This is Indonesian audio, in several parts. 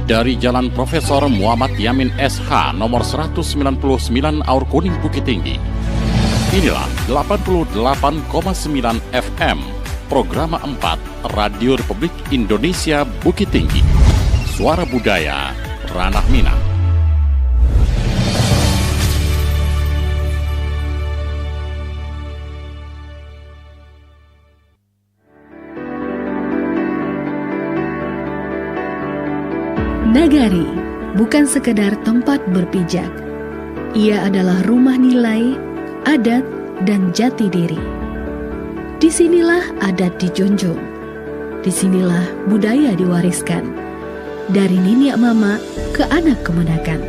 dari Jalan Profesor Muhammad Yamin SH nomor 199 Aur Kuning Bukit Tinggi. Inilah 88,9 FM, Programa 4 Radio Republik Indonesia Bukit Tinggi. Suara Budaya, Ranah Minang. Nagari bukan sekedar tempat berpijak. Ia adalah rumah nilai, adat, dan jati diri. Disinilah adat dijunjung. Disinilah budaya diwariskan. Dari niniak mama ke anak kemenakan.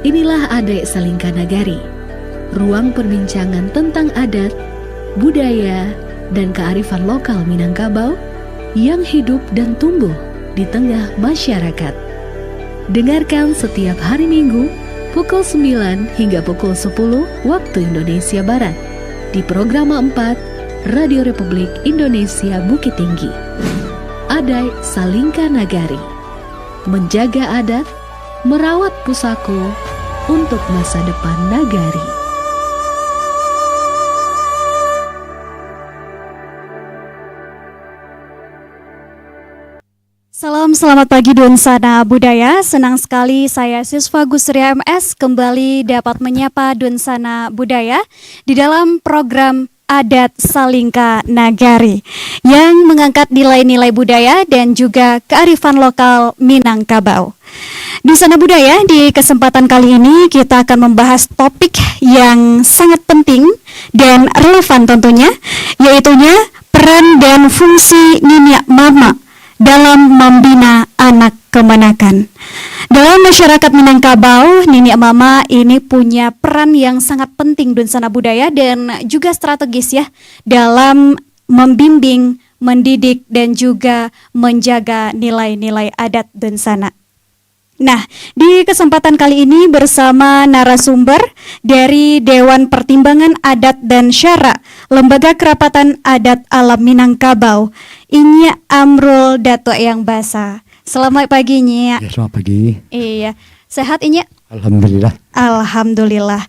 Inilah Adek Salingka Nagari, ruang perbincangan tentang adat, budaya, dan kearifan lokal Minangkabau yang hidup dan tumbuh di tengah masyarakat. Dengarkan setiap hari Minggu pukul 9 hingga pukul 10 waktu Indonesia Barat di Programa 4 Radio Republik Indonesia Bukit Tinggi. Adek Salingka Nagari, menjaga adat, merawat pusako untuk masa depan Nagari. Salam selamat pagi Dunsana Budaya. Senang sekali saya siswa Gusria MS kembali dapat menyapa Dunsana Budaya di dalam program Adat Salingka Nagari yang mengangkat nilai-nilai budaya dan juga kearifan lokal Minangkabau. Dunsana Budaya, di kesempatan kali ini kita akan membahas topik yang sangat penting dan relevan tentunya, yaitunya peran dan fungsi niniak mama dalam membina anak kemenakan. Dalam masyarakat Minangkabau, niniak mama ini punya peran yang sangat penting Dunsana Budaya dan juga strategis ya dalam membimbing, mendidik dan juga menjaga nilai-nilai adat Dunsana. Nah, di kesempatan kali ini bersama narasumber dari Dewan Pertimbangan Adat dan Syara Lembaga Kerapatan Adat Alam Minangkabau, Inya Amrul Dato Yang Basa. Selamat pagi, Nya. Ya, selamat pagi. Iya, sehat Inya? Alhamdulillah. Alhamdulillah.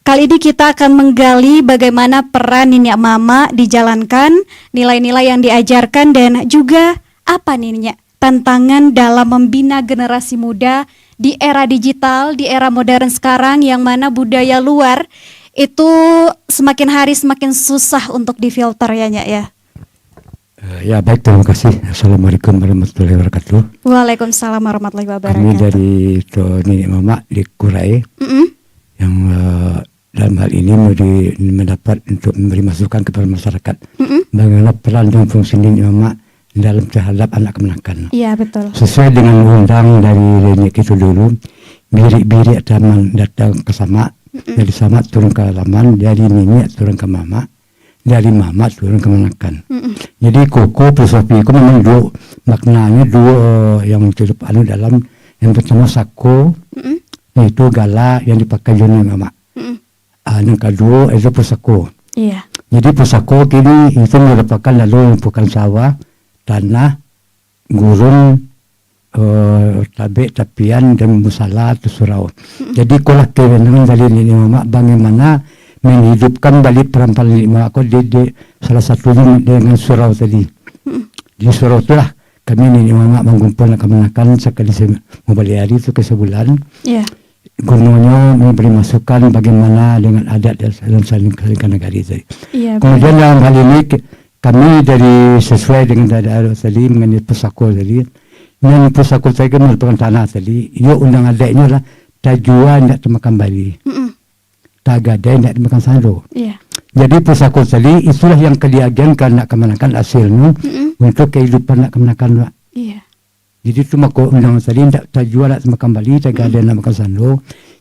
Kali ini kita akan menggali bagaimana peran niniak mama dijalankan, nilai-nilai yang diajarkan dan juga apa nih Nya tantangan dalam membina generasi muda di era digital, di era modern sekarang yang mana budaya luar itu semakin hari semakin susah untuk difilter ya Nya ya. Ya baik, terima kasih. Assalamualaikum warahmatullahi wabarakatuh. Waalaikumsalam warahmatullahi wabarakatuh. Kami dari niniak mama di Kurai yang dalam hal ini mendapat untuk memberi masukan kepada masyarakat bagaimana peran dan fungsi niniak mama dalam terhadap anak kemenakan. Iya betul. Sesuai dengan undang dari Renyek itu dulu, birik-birik taman datang ke sama, dari sama turun ke alaman, dari niniak turun ke mama, dari mama turun ke kemenakan. Jadi koko filosofi itu memang dua maknanya dua yang cukup dalam yang pertama sako, yaitu gala yang dipakai joni mama. Yang kedua itu pusako. Iya. Jadi pusako kini itu merupakan lalu bukan sawah, tanah, gurun, tabe, tapian, dan musala atau surau. Jadi kulah kewenangan dari niniak mama bagaimana menghidupkan balik peran-peran niniak mama aku di salah satunya dengan surau tadi. Di surau itulah kami niniak mama mengumpul kemenakan sekali membeli hari itu ke sebulan. Iya. Gunanya memberi masukan bagaimana dengan adat dan Salingka Nagari tadi. Iya. Kemudian dalam hal ini kami dari sesuai dengan dada tadi mengenai pusako tadi, yang pusako saya merupakan tanah tadi, ia undang adanya lah tajua tidak termakan bali, tagadai tidak termakan sando. Iya. Jadi pusako tadi itulah yang kediagen karena kemenakan hasilnya untuk kehidupan nak kemenakan. Iya. Jadi cuma kau undang tadi tidak tajua tidak termakan bali, tagadai tidak termakan sando.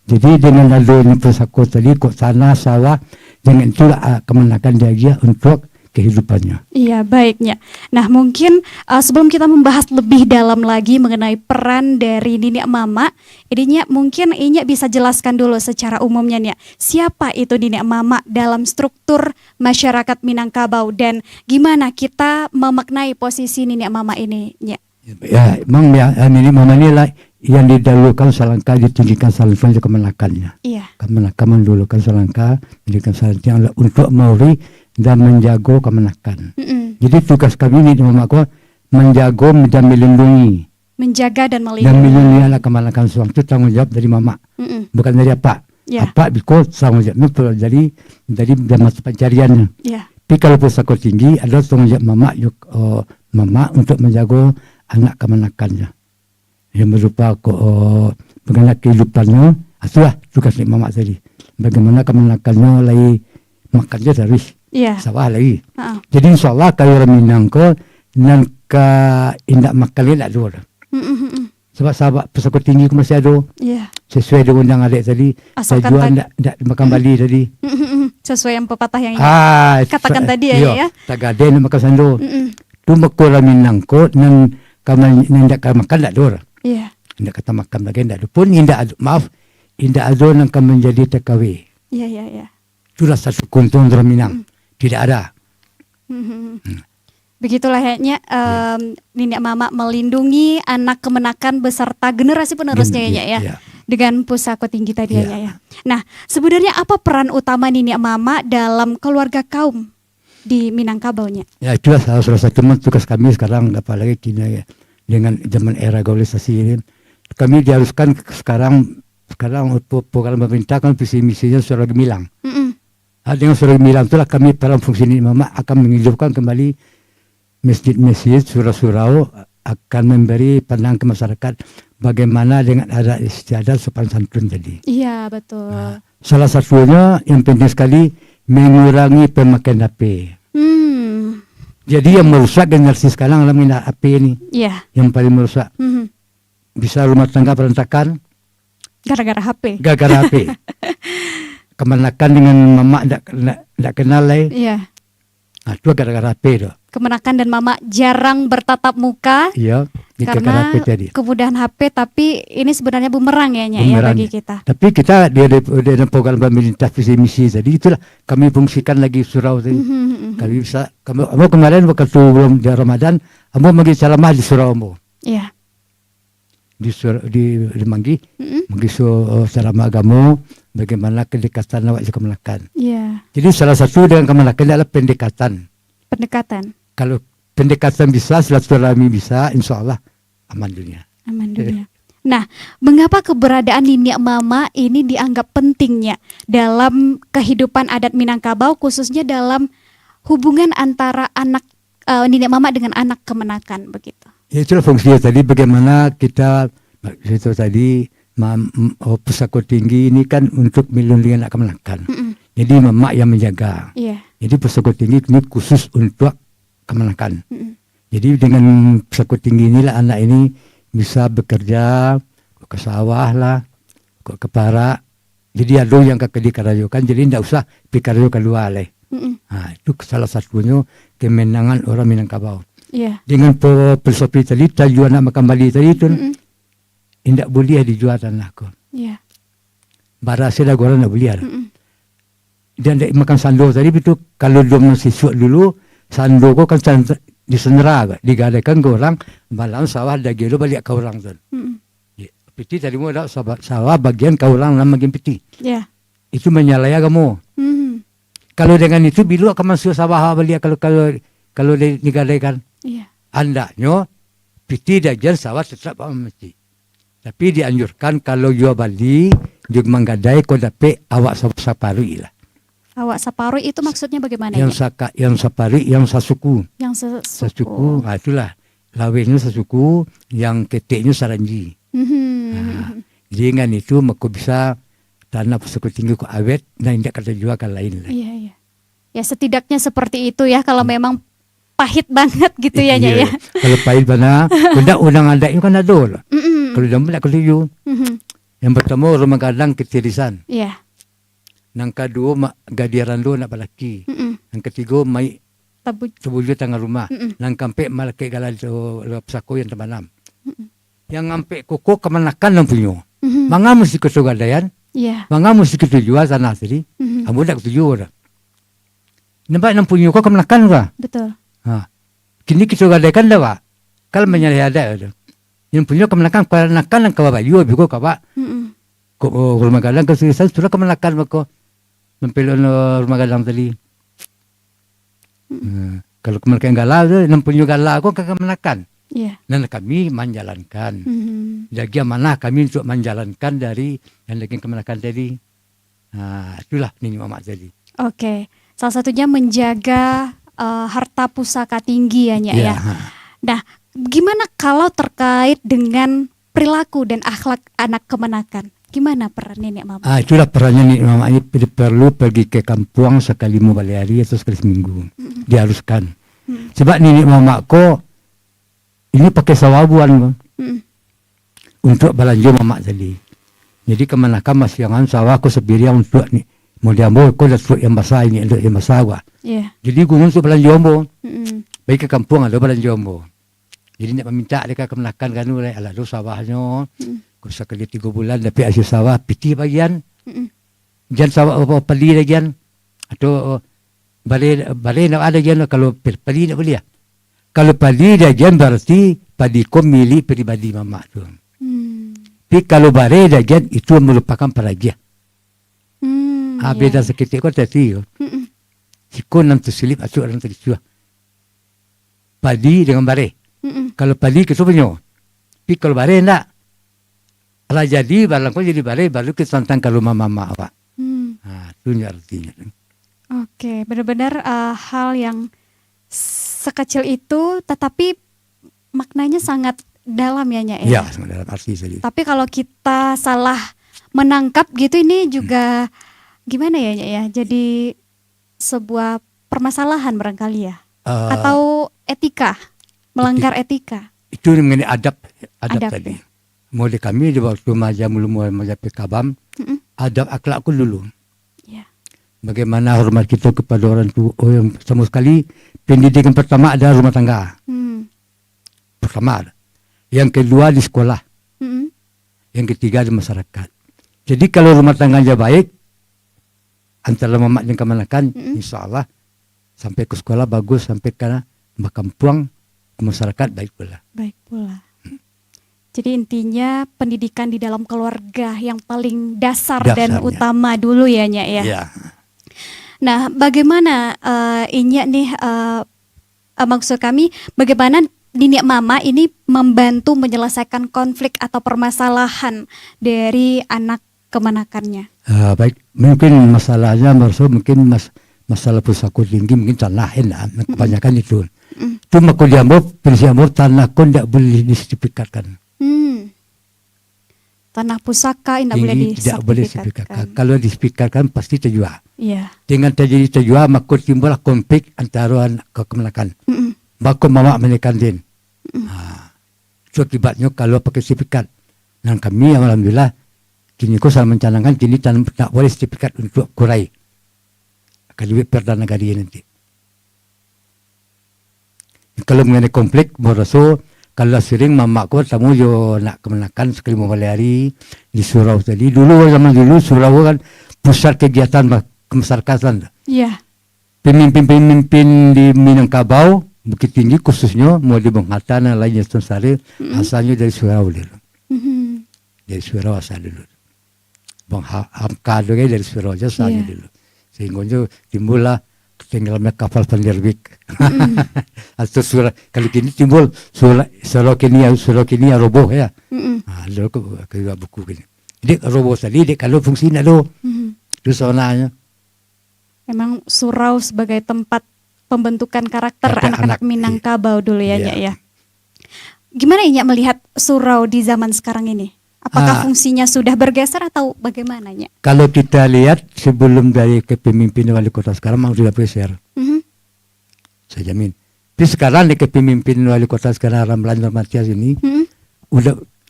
Jadi dengan lalu pusako tadi kok tanah sawah dengan itulah kemenakan dia untuk kehidupannya. Iya, baiknya. Nah, mungkin sebelum kita membahas lebih dalam lagi mengenai peran dari niniak mama, ininya mungkin Inya bisa jelaskan dulu secara umumnya nih, siapa itu niniak mama dalam struktur masyarakat Minangkabau dan gimana kita memaknai posisi niniak mama ini, Nya? Ya, memang ya, ini mama nila yang didahulukan Salangka ditinggikan Salangka ke kemenakannya. Iya. Kemenakan mendulukan Salangka ditinggikan Salangka untuk Mauri dan menjaga kemenakan. Jadi tugas kami ini mamaku menjaga dan melindungi. Menjaga dan Dan melindungi. melindungi anak kemenakan suang itu tanggung jawab dari mama, bukan dari apa. Ya. Apa because tanggung jawab itu dari masa pencariannya. Ya. Tapi kalau pusako tinggi adalah tanggung jawab mama untuk menjaga anak kemenakannya yang berupa mengenai kehidupannya. Itulah tugas mama tadi. Bagaimana kemenakannya lagi makannya dari sawah lagi. Jadi insyaallah kalau orang Minang ko nan ka indak makan tak ada. Sebab sahabat pusako tinggi ko masih ada. Iya. Sesuai dengan undang adik tadi. Asalkan Tujuan tak makan Bali tadi. Sesuai yang pepatah yang katakan tadi ya. Tak ada nak makan sando. Tu makora Minang ko nan kaman nindak makan tak ada. Iya. Indak kata makan lagi tak ada. Pun indak indak ada nang menjadi TKW. Iya. Itulah satu keuntungan orang Minang. Tidak ada. Begitulah kayaknya Nenek Mama melindungi anak kemenakan beserta generasi penerusnya ya. Dengan pusako tinggi tadi ya. Nah, sebenarnya apa peran utama Nenek Mama dalam keluarga kaum di Minangkabaunya? Ya, itulah salah satu tugas kami sekarang, apalagi kini dengan zaman era globalisasi ini. Kami diharuskan sekarang program pemerintah kan visi misinya sudah gemilang. Dengan surat gemilang itulah kami dalam fungsi Nenek Mama akan menghidupkan kembali masjid-masjid, surau-surau, akan memberi pandangan ke masyarakat bagaimana dengan adat istiadat sopan santun tadi. Iya, betul. Salah satunya yang penting sekali mengurangi pemakaian HP. Jadi yang merusak generasi sekarang adalah HP ini. Iya. Yang paling merusak. Bisa rumah tangga berantakan gara-gara HP. Gara-gara HP. Kemenakan dengan mama tidak kenal lah. Iya. Nah, itu gara-gara HP itu. Kemenakan dan mama jarang bertatap muka. Iya. Karena kemudahan HP, tapi ini sebenarnya bumerang ya bagi kita. Tapi kita di program pemerintah visi misi tadi itulah kami fungsikan lagi surau tadi. Kami bisa, kamu kemarin waktu belum di Ramadan, kamu bagi ceramah di surau kamu. Iya. Di Manggi, Manggi ceramah agama, bagaimana kedekatan awak kemenakan. Iya. Jadi salah satu dengan kemenakan adalah pendekatan. Kalau pendekatan bisa, silaturahmi bisa, insya Allah aman dunia. Aman dunia. Nah, mengapa keberadaan Nenek Mama ini dianggap pentingnya dalam kehidupan adat Minangkabau, khususnya dalam hubungan antara anak Nenek Mama dengan anak kemenakan begitu? Ya, itulah fungsinya tadi, bagaimana kita itu tadi pusako tinggi ini kan untuk melindungi anak kemenakan. Jadi mama yang menjaga. Iya. Jadi pusako tinggi ini khusus untuk kemenakan. Jadi dengan pusako tinggi inilah anak ini bisa bekerja ke sawah lah, ke para. Jadi ada yang ke dikarayokan, jadi tidak usah dikarayo keluar lah. Nah, itu salah satunya kemenangan orang Minangkabau. Yeah. Dengan filosofi tadi, tujuan nak makan Bali tadi itu, tidak boleh dijual tanahku. Yeah. Barang saya orang tidak boleh. Dan makan sando tadi itu kalau dia masih suat dulu, sando ko kan disenera, digadaikan ke orang, malam sawah daging lo balik ke orang tu. Piti tadi mau ada sawah bagian ke orang nama bagian piti. Yeah. Itu menyalaya kamu. Kalau dengan itu bilu akan masuk sawah balik kalau digadaikan. Yeah. Andaknya piti dajan sawah tetap mesti. Tapi dianjurkan kalau jual Bali, juga menggadai kau dapat awak saparui lah. Awak saparui itu maksudnya bagaimana? Yang sapari, yang sasuku. Yang sasuku, nah itulah. Lawenya sasuku, yang keteknya saranji. Jadi dengan itu maka bisa tanah pusako tinggi ku awet, dan tidak kata jual ke lain lah. Iya. Ya setidaknya seperti itu ya, kalau memang pahit banget gitu ya. Ya. Kalau pahit mana, undang ada itu kan ada lah. Kalau dah nak ketujuh. Yang pertama rumah kadang ketirisan. Iya. Yang kedua gadiaran lu nak balaki. Yang ketiga mai tabuju tengah rumah. Yang keempat malaki galal pusako yang temanam. Yang ngampe koko kemenakan yang punya. Manga mesti ketugadaian. Iya. Manga mesti ketujuan tanah tadi. Kamu dah ketujuh dah. Nampak yang punya kok kemenakan dah. Betul. Kini ketugadaikan dah, Pak. Kalau menyalih ada itu. Yang punya kemenakan kemenakan yang kawa bayu bigo kawa. Ko rumah gadang kesulitan sudah kemenakan mako. Mempelon rumah gadang tadi. Kalau kemenakan galau tu, yang punya galau aku kemenakan. Iya. Dan kami menjalankan. Jadi mana kami untuk menjalankan dari yang lagi kemenakan tadi. Itulah Nini Mamak tadi. Oke. Salah satunya menjaga harta pusaka tinggi ya, Nyak ya. Nah, gimana kalau terkait dengan perilaku dan akhlak anak kemenakan? Gimana peran Nenek Mamak? Itulah perannya Nenek Mamak ini perlu pergi ke kampung sekali 5 hari atau sekali seminggu. Diharuskan. Sebab Nenek Mamak ko ini pakai sawabuan untuk belanja Mamak tadi. Jadi kemenakan masih yang sawah ko sendiri untuk ni mau diambil ko dah yang basah ini untuk yang basah gua. Jadi gunung untuk belanja ombo. Baik ke kampung ada belanja ombo. Jadi nak meminta mereka kemenakan kan oleh ala do sawahnya. Ko sekali 3 bulan tapi hasil sawah piti bagian. Jangan sawah apa padi bagian atau balai nak ada gian kalau padi nak boleh ya. Kalau padi bagian berarti padi ko milik pribadi Mamak tu. Tapi kalau balai bagian itu merupakan peraja. Beda seketik ko tadi. Siko nam tersilip atau orang terjual. Padi dengan balai. Kalau padi ke punya. Tapi kalau balai nak. Kalau jadi barang ko jadi balai baru kita tantang kalau mama apa. Itu artinya. Oke, benar-benar hal yang sekecil itu tetapi maknanya sangat dalam ya, Nyak ya. Iya, sangat dalam arti tadi. Tapi kalau kita salah menangkap gitu ini juga gimana ya, Nyak ya? Jadi sebuah permasalahan barangkali ya. Atau etika, melanggar etika. Itu mengenai adab tadi. Ya? Mulai kami di waktu mulai PKBAM, adab akhlakku dulu. Ya. Bagaimana hormat kita kepada orang tua. Yang sama sekali pendidikan pertama ada rumah tangga. Pertama. Yang kedua di sekolah. Yang ketiga di masyarakat. Jadi kalau rumah tangganya baik, antara Mamak dan kemenakan, insya Allah sampai ke sekolah bagus, sampai ke kampung, ke masyarakat baik pula. Baik pula. Jadi intinya pendidikan di dalam keluarga yang paling dasarnya dan utama dulu ya, Nyak ya. Iya. Nah, bagaimana Inyak nih maksud kami bagaimana Nenek Mama ini membantu menyelesaikan konflik atau permasalahan dari anak kemenakannya? Baik, mungkin masalahnya mungkin masalah pusaka tinggi mungkin tanahin lah, kebanyakan itu. Itu makul diambil, prinsip tanah kon tidak boleh disertifikatkan. Tanah pusaka tidak boleh disertifikatkan. Kalau disertifikatkan pasti terjual. Iya. Dengan terjual maka timbul konflik antara kemenakan. Maka Mamak menekan din. Itu akibatnya kalau pakai sertifikat. Dan kami alhamdulillah kini ko sama mencanangkan kini tak boleh sertifikat untuk kurai. Akan lebih Perdana Negara nanti. Kalau mengenai konflik beraso kalau sering Mamak ko tamu yo nak kemenakan sekali 5 hari di surau tadi. Dulu zaman dulu surau kan pusat kegiatan kemasyarakatan. Iya. Pemimpin-pemimpin di Minangkabau Bukit Tinggi khususnya mau di Bung Hatta dan lainnya Sari asalnya dari surau dulu. Dari surau asal dulu. Bang Hamka juga dari surau aja asalnya dulu. Sehingga timbullah tenggelamnya kapal penerbit. Atau kalau kini timbul surau kini roboh ya. Lalu ke buku gini. Jadi roboh tadi kalau fungsinya lo itu soalnya. Memang surau sebagai tempat pembentukan karakter anak-anak Minangkabau dulu ya, Nyak ya. Gimana Nyak melihat surau di zaman sekarang ini? Apakah fungsinya sudah bergeser atau bagaimana, Nyak? Kalau kita lihat sebelum dari kepemimpinan wali kota sekarang memang sudah bergeser. Saya jamin. Tapi sekarang di kepemimpinan wali kota sekarang Ramlan Matias ini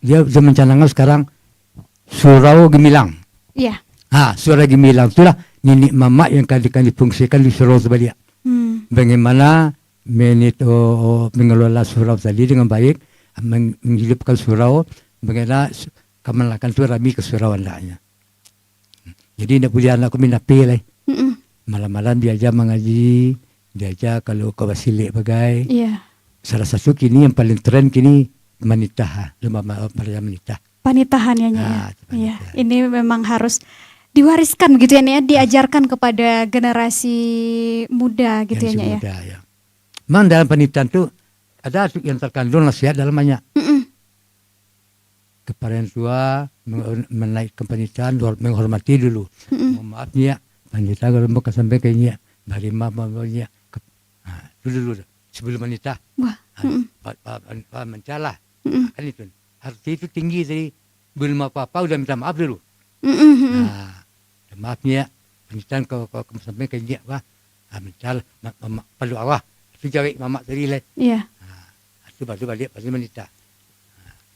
dia mencanangkan sekarang surau Gemilang. Iya. Surau Gemilang itulah Nenek Mamak yang akan difungsikan di surau sebaliknya. Bagaimana mengelola surau tadi dengan baik, menghidupkan surau, bagaimana kemenakan itu rami ke surau andanya. Jadi tidak boleh anakku minapi lah. Malam-malam diajak mengaji, diajak kalau ke Basilik bagai. salah satu kini yang paling tren kini manitah, Maria manitah. Panitahan ya, Nya. Ah, Iya, panitahan. ini memang harus diwariskan gitu ya, Nya, diajarkan kepada generasi muda gitu ya, Yang Nya, ya. muda ya. Memang dalam penelitian tuh ada yang terkandung nasihat dalamnya. Kepada yang tua menaikkan penelitian, menghormati dulu. Mohon maaf ya, penelitian kalau mau sampai kayaknya bari mamanya dulu sebelum menikah. Wah. Mencalah. Kan itu. Arti itu tinggi tadi. Belum apa-apa udah minta maaf dulu. Maafnya penelitian kalau sampai kayaknya mencalah perlu Allah. Itu jawab mama tadi lah. Iya. Itu baru balik pasti menikah.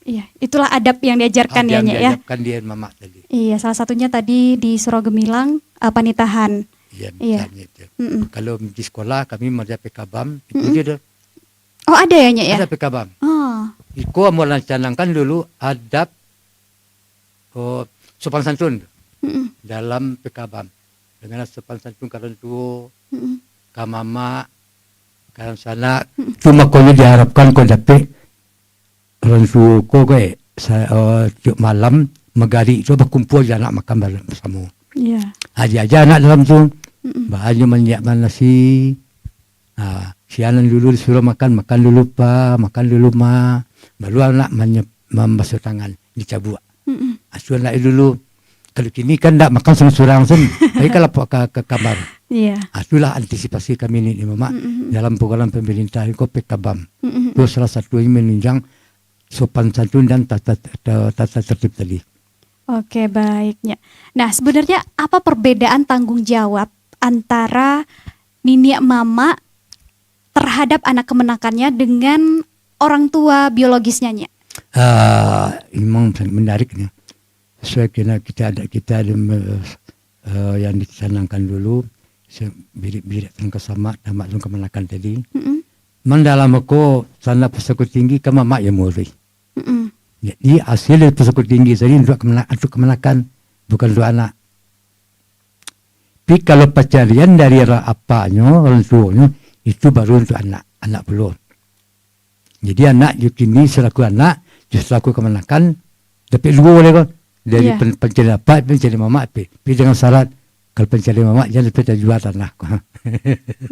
Iya, itulah adab yang diajarkan ya, Nya, ya. Diajarkan dia mama tadi. Iya, salah satunya tadi di Suro Gemilang panitahan. Iya, Iya. misalnya itu. Kalau di sekolah kami ada PKBAM, itu dia Oh, ada ya, Nya, ya? ada PKBAM. Oh. Iko mau lancanangkan dulu adab sopan santun dalam PKBAM. Dengan sopan santun karena itu kamama karena sana cuma kau diharapkan kau dapat orang tua kau tiap malam magari itu berkumpul anak makan bersama. Iya. Aja anak dalam tu bahannya menyiapkan nasi. Sianan dulu disuruh makan dulu pa, makan dulu ma. Baru anak membasuh tangan dicabut. Asuhan nak dulu. Kalau kini kan tak makan seorang sen. Tapi kalau ke kamar. Iya. Itulah antisipasi kami ini mama dalam program pemerintah itu PKBAM. Itu salah satunya menunjang sopan santun dan tata tertib tadi. Oke, baiknya. Nah, sebenarnya apa perbedaan tanggung jawab antara niniak mama terhadap anak kemenakannya dengan orang tua biologisnya, Nya? Memang sangat menarik nih. Sesuai kita ada yang dicanangkan dulu, birik-birik tentang sama nama tentang kemenakan tadi. Mendalam aku sana pesakut tinggi ke mama yang muri. Jadi hasil dari pesakut tinggi tadi untuk kemenakan, bukan untuk anak. Tapi kalau pencarian dari apanya, orang tuanya, itu baru untuk anak belum. Jadi anak kini selaku anak, selaku kemenakan, tapi dua boleh kan? Dari pencari apa, pencari mama, tapi dengan syarat kalau pencari mama jangan lupa jual tanah.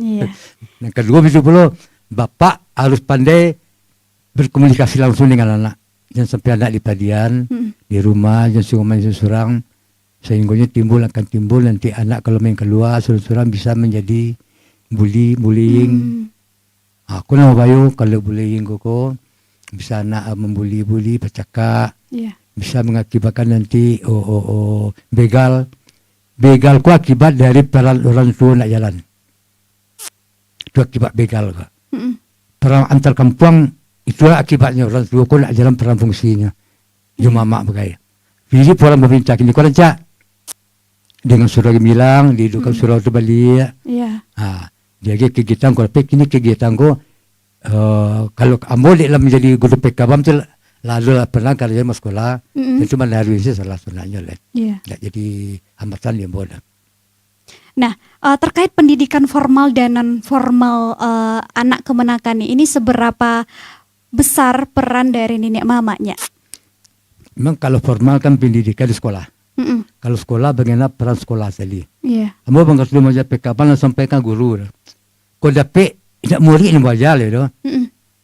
Iya. Yang kedua itu pula bapak harus pandai berkomunikasi langsung dengan anak. Jangan sampai anak di padian, di rumah, jangan suruh main seorang. Sehingga akan timbul nanti anak kalau main keluar seorang bisa menjadi bullying. Aku nama bayu kalau bullying koko bisa anak membuli bercakap. Iya. Bisa mengakibatkan nanti begal ku akibat dari peran orang tua nak jalan. Itu akibat begal kok. Perang antar kampung itu akibatnya orang tua ku nak jalan peran fungsinya. Cuma mak begaya. Jadi orang pemerintah kini kau rancak dengan surau Gemilang dihidupkan surau tu balik. Iya. Jadi kegiatan kau dapat kini kegiatan kau kalau ambo dalam menjadi guru PKBAM tu lalu pernah kerja di sekolah, itu mana hari ini salah sebenarnya lah. Iya. Jadi hambatan yang boleh. Nah, terkait pendidikan formal dan non formal anak kemenakan ini seberapa besar peran dari nenek mamanya? Memang kalau formal kan pendidikan di sekolah. Kalau sekolah bagaimana peran sekolah tadi? Iya. Ambo bangga dulu macam PKBAM sampaikan guru. Kau dapat tidak murid ni belajar le,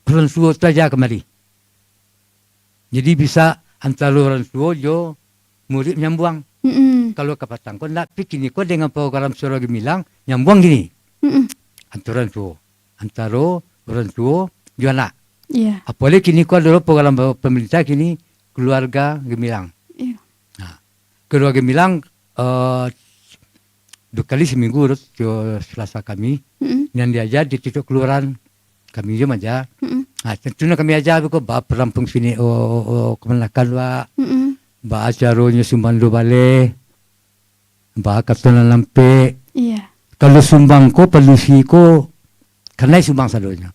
orang tua saja kemari. Jadi bisa antara orang tua jo murid nyambung. Kalau kapatang kau nak pikir ni kau dengan program Surau Gemilang nyambung gini. Antara orang tua jo anak. Iya. Apalagi kini kau dulu program pemerintah kini keluarga Gemilang. Iya. Keluarga Gemilang 2 kali seminggu Selasa kami yang diajar di titik keluaran kami jom aja. Tentunya kami ajar ko ba perampung sini kemenakan wa ba acaranya sumbandu bale ba katunan lampe. Iya. Kalau sumbang ko pelusi ko karena sumbang sadonya.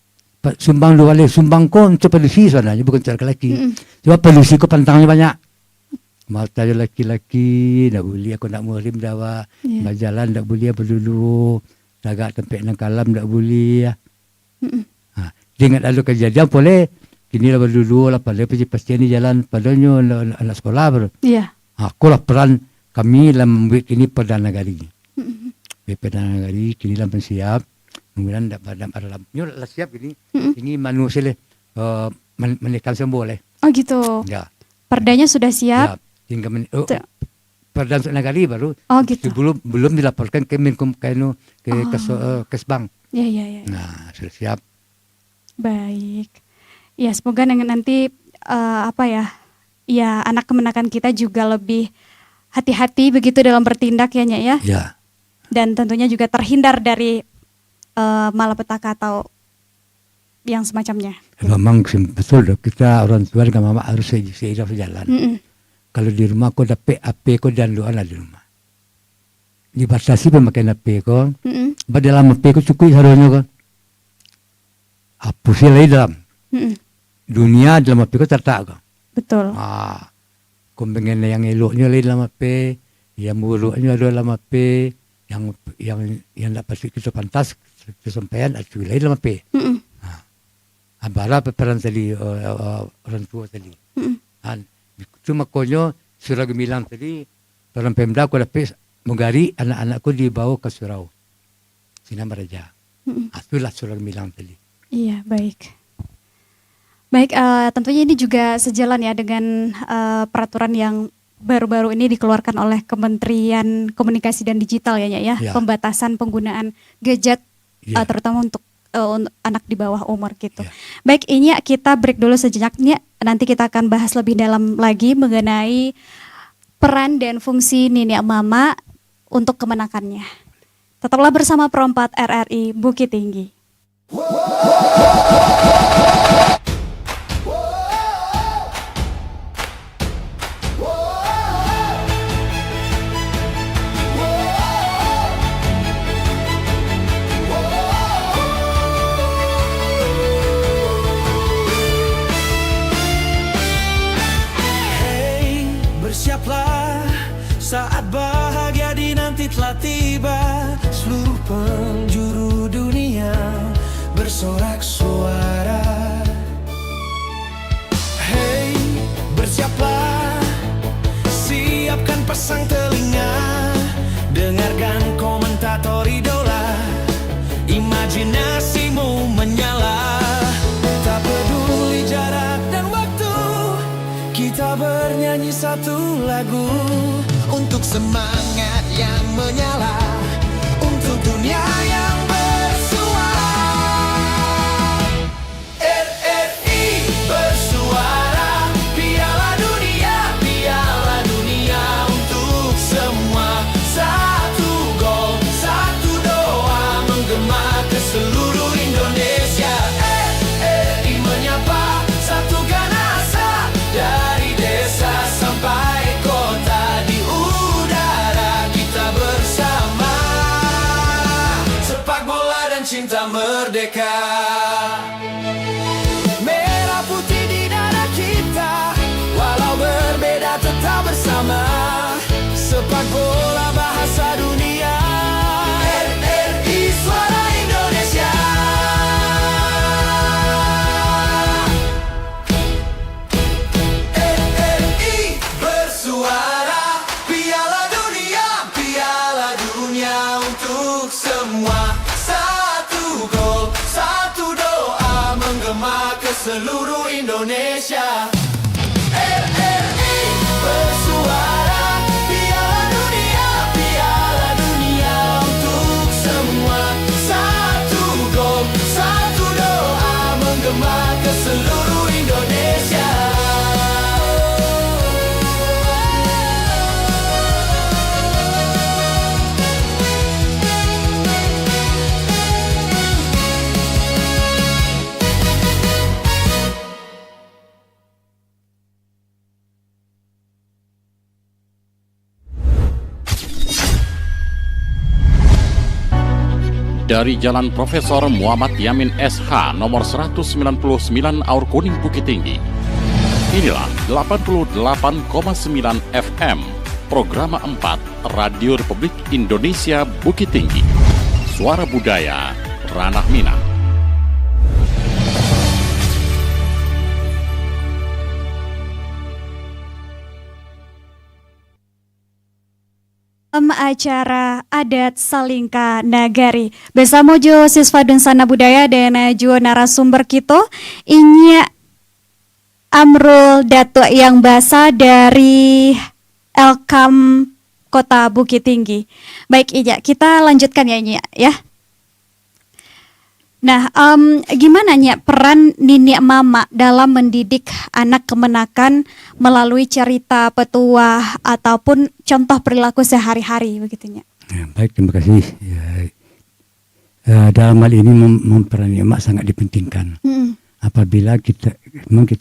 Sumbang dua bale sumbang ko untuk pelusi sananya bukan cara laki. Sebab pelusi ko pantangnya banyak. Mata laki-laki dah boleh aku nak murim dawa. Berjalan dah boleh apa dulu. Tagak tempat nang kalam dah boleh. Dengan ada kejadian boleh kini lah berdua lah pada pasti ini jalan padanya anak sekolah baru. Iya. Aku lah peran kami lah membuat ini Perdana Negari. Perdana Negari kini lah bersiap. Kemudian dapat dalam lah siap ini. Ini manusia lah menikam semua boleh. Oh gitu. Ya. Perdanya sudah siap. Ya. Tinggal Perdana Negari baru. Oh gitu. Belum dilaporkan ke Menkom ke Kesbang. Iya. Nah sudah siap. Baik. Ya semoga nanti ya anak kemenakan kita juga lebih hati-hati begitu dalam bertindak ya Nyak ya. Ya. Dan tentunya juga terhindar dari malapetaka atau yang semacamnya. Memang betul kita orang tua dengan mama harus seiring sejalan. Kalau di rumah kau dapat HP kau dan doa di rumah. Dibatasi pemakaian HP kau. Dalam HP kau cukup harusnya kau. Hapus lagi dalam. Dunia dalam HP kau tertak kau. Betul. Kau pengen yang eloknya lagi dalam HP, yang buruknya ada dalam HP, yang tak pasti kita pantas kesampaian itu lagi dalam HP. Abara peran tadi orang tua tadi. Cuma konyo surau gemilang tadi orang Pemda aku dapat menggari anak-anakku dibawa ke surau Sinar Raja. Itulah surau gemilang tadi. Iya baik. Baik, tentunya ini juga sejalan ya dengan peraturan yang baru-baru ini dikeluarkan oleh Kementerian Komunikasi dan Digital ya Nyak ya. Pembatasan penggunaan gadget terutama untuk anak di bawah umur gitu. Baik, ini kita break dulu sejenak. Nanti kita akan bahas lebih dalam lagi mengenai peran dan fungsi Nenek Mama untuk kemenakannya. Tetaplah bersama Pro 4 RRI Bukit Tinggi. Bersiaplah, saat bahagia dinanti telah tiba. Seluruh penjuru dunia bersorak suara. Hey, bersiaplah, siapkan pasang telinga, dengarkan komentator idola, imajinasimu menyala. Tak peduli jarak dan waktu, kita bernyanyi satu lagu untuk semangat yang menyala, untuk dunia yang bersuara. RRI bersuara, Piala Dunia untuk semua. Satu gol, satu doa menggema ke seluruh Indonesia. RRI menyapa, satukan asa dari desa sampai kota, di udara kita bersama. Sepak bola dan cinta merdeka, merah putih di dada kita, walau berbeda tetap bersama. Sepak bola bahasa dunia, RRI suara Indonesia. RRI bersuara, Piala Dunia untuk semua. Satu gol, satu doa menggema ke seluruh Indonesia. RRI bersuara, Piala Dunia untuk semua. Satu gol, satu doa menggema ke seluruh Indonesia. Dari Jalan Profesor Muhammad Yamin SH nomor 199 Aur Kuning Bukit Tinggi. Inilah 88,9 FM, Programa 4 Radio Republik Indonesia Bukit Tinggi. Suara Budaya Ranah Minang. dalam acara Adat Salingka Nagari. Bersama jo siswa Dunsana Budaya dan jo narasumber kita Inya Amrul Datuk yang Basa dari Elkam Kota Bukit Tinggi. Baik Ija, kita lanjutkan ya Nya ya. Nah, gimana Nya peran Nini Mama dalam mendidik anak kemenakan melalui cerita petuah ataupun contoh perilaku sehari-hari begitu Nya? Ya, baik, terima kasih. Dalam hal ini peran Mak sangat dipentingkan. Apabila kita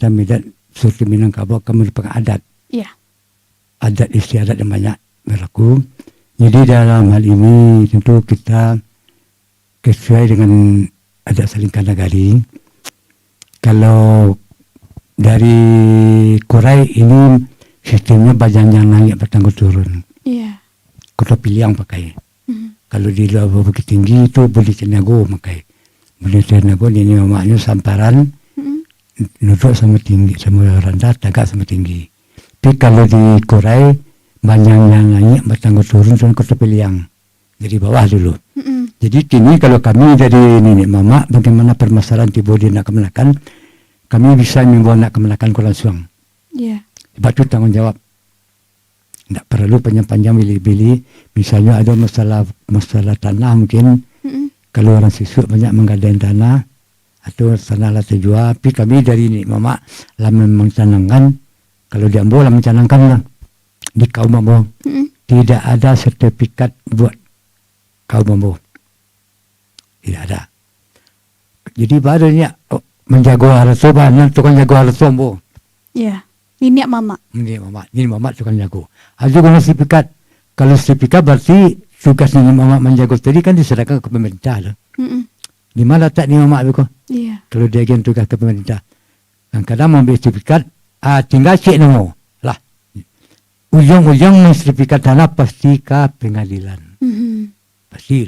melihat suatu Minangkabau akan merupakan adat. Iya. Adat istiadat yang banyak berlaku. Jadi dalam hal ini tentu kita sesuai dengan Adat Salingka Nagari. Kalau dari Kurai ini sistemnya bajanjang naik bertangguh turun. Iya. Kota Piliang pakai. Kalau di luar Bukit Tinggi itu boleh Tenago pakai. Boleh Tenago ini maknanya samparan, nuduk sama tinggi, sama rendah, tagak sama tinggi. Tapi kalau di Kurai bajanjang naik bertangguh turun Kota Piliang. Dari bawah dulu. Jadi kini kalau kami dari Nenek Mama, bagaimana permasalahan tiba dia nak kemenakan, kami bisa membawa nak kemenakan ke langsung. Iya. Sebab itu tanggung jawab. Tak perlu panjang-panjang bili-bili. Misalnya ada masalah tanah mungkin. Kalau orang siswa banyak menggadaikan tanah, atau tanah lah terjual. Tapi kami dari Nenek Mama lah mencanangkan, kalau diambil lah mencanangkan lah. Di kaum Mambo. Tidak ada sertifikat buat kaum Mambo. Tidak ada. Jadi barunya menjaga harta banyak tukang jaga harta Mambo. Iya. Nini Mama. Nini Mama tukang jago. Ada guna sertifikat. Kalau sertifikat berarti tugas Nini Mama menjaga tadi kan diserahkan ke pemerintah lah. Di mana tak Nini Mama itu? Iya. Kalau dia agen tugas ke pemerintah. Kadang-kadang mengambil sertifikat, tinggal cek nama lah. Ujung-ujung sertifikat tanah pasti ke pengadilan. Pasti.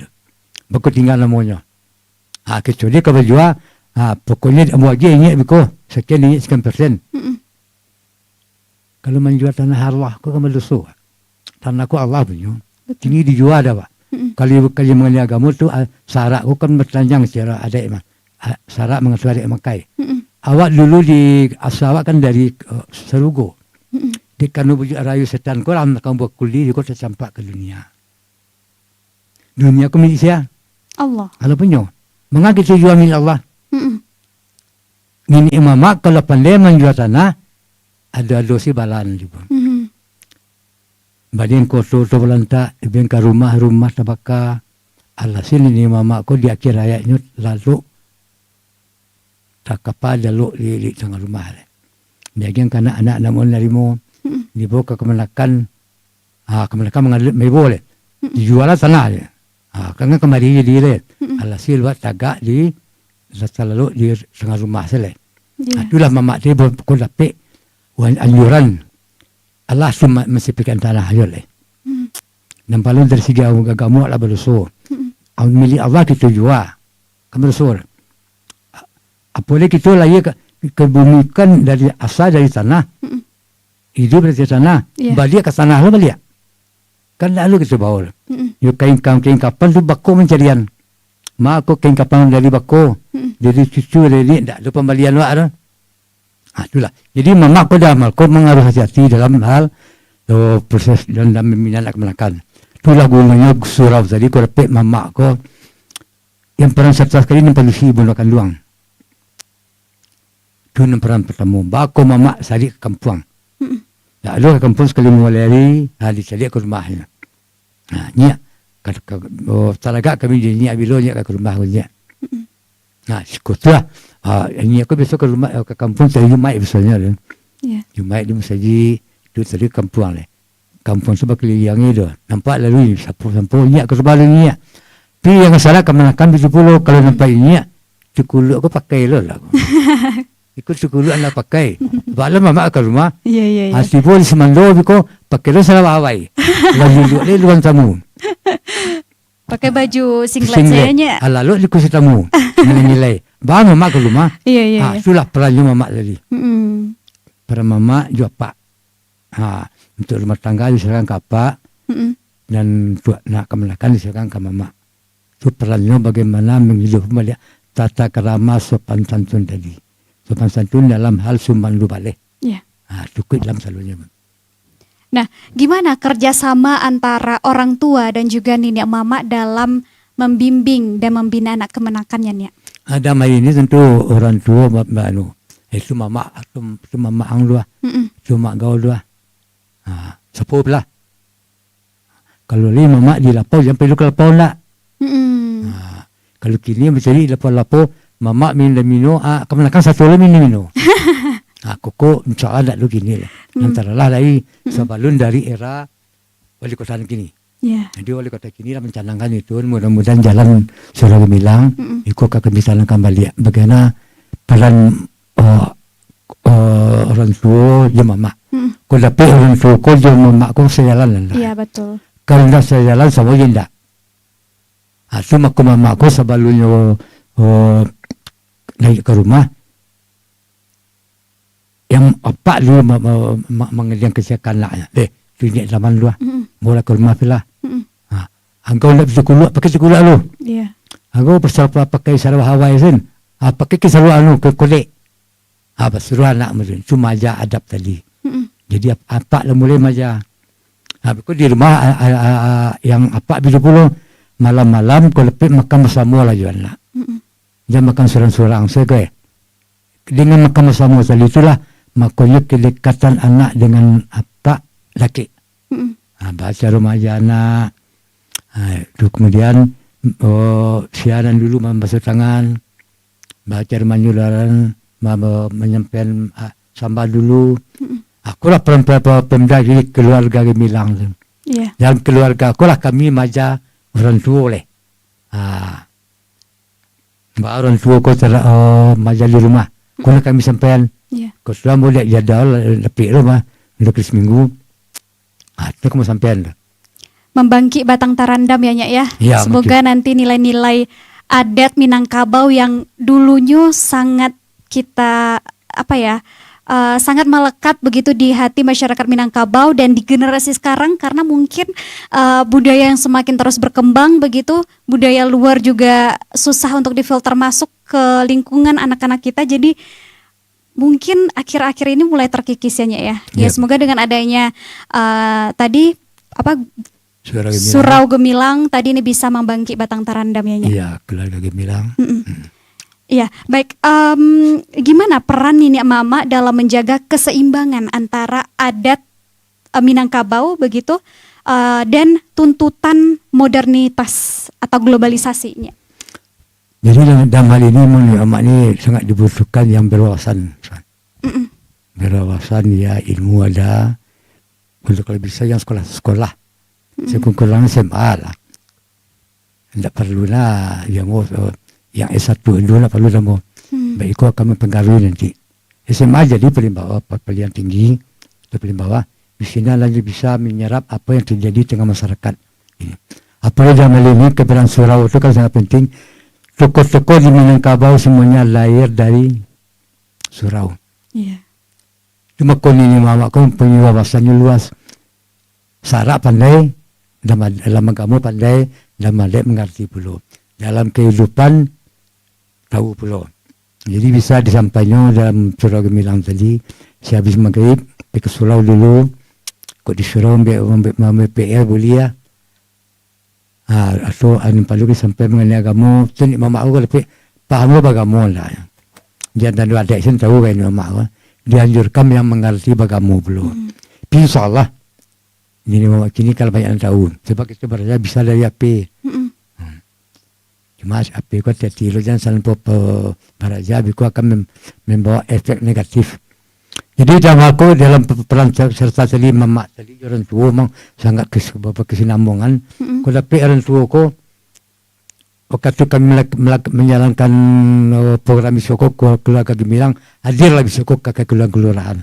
Baku tinggal namanya. Kecuali kalau jual, pokoknya buat dia ingat biko sekian %. Kalau menjual tanah Allah, kau kan berdosa. Tanah aku Allah punya. Ini dijual dah pak. Kalau mengenai agama tu syarat aku kan bertanjang secara adat mah. Syarat mengatur adat makai. Awak dulu di asal awak kan dari Serugo. Di kanu bujuk rayu setan kau ram kau buat kuliah kau tercampak ke dunia. Dunia aku milik siapa? Allah. Allah punya. Mengapa kita jual milik Allah? Nini Mama kalau pandai menjual tanah, ada dosi balan juga. Badin kotor tu belantak, ibn ke rumah tabaka. Alhasil Nini Mama ko di akhir hayatnya lalu tak kapal lalu di tengah rumah. Dia kan anak namun narimo dibawa ke kemenakan. Kemenakan mengadil mai boleh. Dijual tanah dia. Karena kemarin dia alhasil buat tagak di lalu di tengah rumah selesai. Itulah Mama dia berkodapik anjuran Allah cuma mensipirkan tanah ayol. Dan paling dari segi agama lah berdosa. Milik Allah kita jual. Kamu berdosa. Apalagi kita lahir kebumikan dari asal dari tanah. Hidup dari tanah. Balik ke tanah lah balik. Kan lalu kita bawa. Yuk kain kapal tu bako mencarian. Mak aku kain kapal dari bako. Jadi cucu dari tak ada pembalian wak tu. Itulah. Jadi Mama aku dah amal. Kau mengaruh hati-hati dalam hal proses dalam membina anak kemenakan. Itulah gunanya surau tadi. Kau repek Mama aku. Yang peran serta sekali ni polisi ibu makan luang. Itu peran pertama. Bako Mama sari ke kampung. Lalu ke kampung sekali mulai dicari ke rumahnya. Nyak. Talaga kami di nyak bilo nyak ke rumah nyak. Sekutulah. Ini aku besok ke rumah ke kampung saya Jumaat biasanya. Jumaat di masjid itu tadi kampung le. Kampung sebab keliling itu. Nampak lalu sapu-sapu nyak ke sebalik nyak. Tapi yang salah kemenakan 70 kalau nampak nyak cukup aku pakai lah. Ikut cukup anak pakai. Balam Mama ke rumah. Iya. Asibol semando biko pakai lo salah awai. Lalu le luang tamu. Pakai baju singlet sayanya. Lalu di kursi tamu. Nilai. Bahan Mama ke rumah. Iya. Itulah perannya Mama tadi. Peran Mama juga Pak. Untuk rumah tangga diserahkan ke Pak. dan tua nak kemenakan diserahkan ke mama. Itu perannya bagaimana menghidup balik tata kerama sopan santun tadi. Sopan santun dalam hal sumban lu balik. Ya. Cukup dalam selalunya. Nah, gimana kerjasama antara orang tua dan juga nenek mama dalam membimbing dan membina anak kemenakannya, Nia? Ada ini tentu orang tua itu mama atau itu mama ang lu, itu mak gaul lu. Sepup lah. Kalau ni mama di lapau sampai lu ke lapau nak. Kalau kini mencari lapau-lapau, mama minum, kemenakan satu lagi minum. Koko insyaAllah lu gini lah. Antara lah dari sebelum dari era wali kota kini. Yeah. Jadi wali kota kini lah mencanangkan itu, mudah-mudahan jalan Surau Gemilang, ikut ke kemisalan kembali. Bagaimana peran orang tua je mama. Kau dapat orang tua kau je mama kau sejalan lah. Iya betul. Kalau dah sejalan sama je tak. Cuma aku mama aku sebelumnya naik ke rumah. Yang apa dulu mengerjakan kesihatan lah. Dunia zaman dulu. Mula ke rumah pula. Engkau nak bisa kulak, pakai sekulak lu. Iya. Engkau bersama pakai sarwa Hawaii sen. Pakai sarwa anu ke kulit. Suruh anak macam cuma aja adab tadi. Jadi apa lah mulai maja. Aku di rumah yang apa bila puluh malam-malam kau lepas makan bersama lah jual nak. Jangan makan sorang-sorang saya. Dengan makan bersama tadi itulah makanya kedekatan anak dengan apa laki. Baca remaja anak. Itu kemudian siaran dulu membasuh tangan, baca remanyularan, menyampaikan sambal dulu. Akulah pemda di keluarga Gemilang. Yeah. Dalam keluarga akulah kami maja orang tua oleh. Orang tua kau maja di rumah. Akulah kami sampaikan. Yeah. Kau sudah boleh jadwal lebih rumah untuk seminggu. Itu kamu sampaikan. Membangkit batang tarandam ya Nyak ya. Ya, Semoga nanti nilai-nilai adat Minangkabau yang dulunya sangat kita sangat melekat begitu di hati masyarakat Minangkabau dan di generasi sekarang karena mungkin budaya yang semakin terus berkembang begitu, budaya luar juga susah untuk difilter masuk ke lingkungan anak-anak kita, jadi mungkin akhir-akhir ini mulai terkikis ya Nyak ya. Ya semoga dengan adanya tadi Surau Gemilang tadi ini bisa membangkit batang tarandam ya Nyak. Iya, keluarga Gemilang. Iya, baik. Gimana peran Nenek Mama dalam menjaga keseimbangan antara adat Minangkabau begitu dan tuntutan modernitas atau globalisasinya? Jadi dalam hal ini Mama ini sangat dibutuhkan yang berwawasan. Berwawasan ya, ilmu ada. Kalau bisa yang sekolah. Sekurang-kurangnya SMA lah. Tidak perlu lah yang S1 dulu lah perlu dah mau. Baik kau akan mempengaruhi nanti. SMA jadi paling bawah, paling tinggi, paling bawah. Di sini lagi bisa menyerap apa yang terjadi tengah masyarakat. Apalagi dalam hal ini keberadaan surau itu kan sangat penting. Tokoh-tokoh di Minangkabau semuanya lahir dari surau. Iya. Cuma kau ini mama kau punya wawasannya luas. Sarap pandai. Dalam agama pandai, dalam adat mengerti pula. Dalam kehidupan, tahu pula. Jadi bisa disampaikan dalam Surau Gemilang tadi, saya habis maghrib, pergi ke surau dulu, kok di surau ambil PR boleh ya. Atau palu sampai mengenai agama, tu ni mama aku lebih paham lo agama lah. Dia dan dua adik tahu kan mama aku. Dianjurkan yang mengerti agama pula. Insyaallah. Ini mama kini kalau banyak yang tahu. Sebab kita berada bisa dari api. Cuma api kau tiada jangan saling beraja. Api kau akan membawa efek negatif. Jadi aku dalam peran serta tadi mama tadi orang tua memang sangat kesinambungan. Kau dapat orang tua kau. Waktu kami menjalankan program Bisoko keluarga Gemilang, hadirlah Bisoko kakak kelurahan.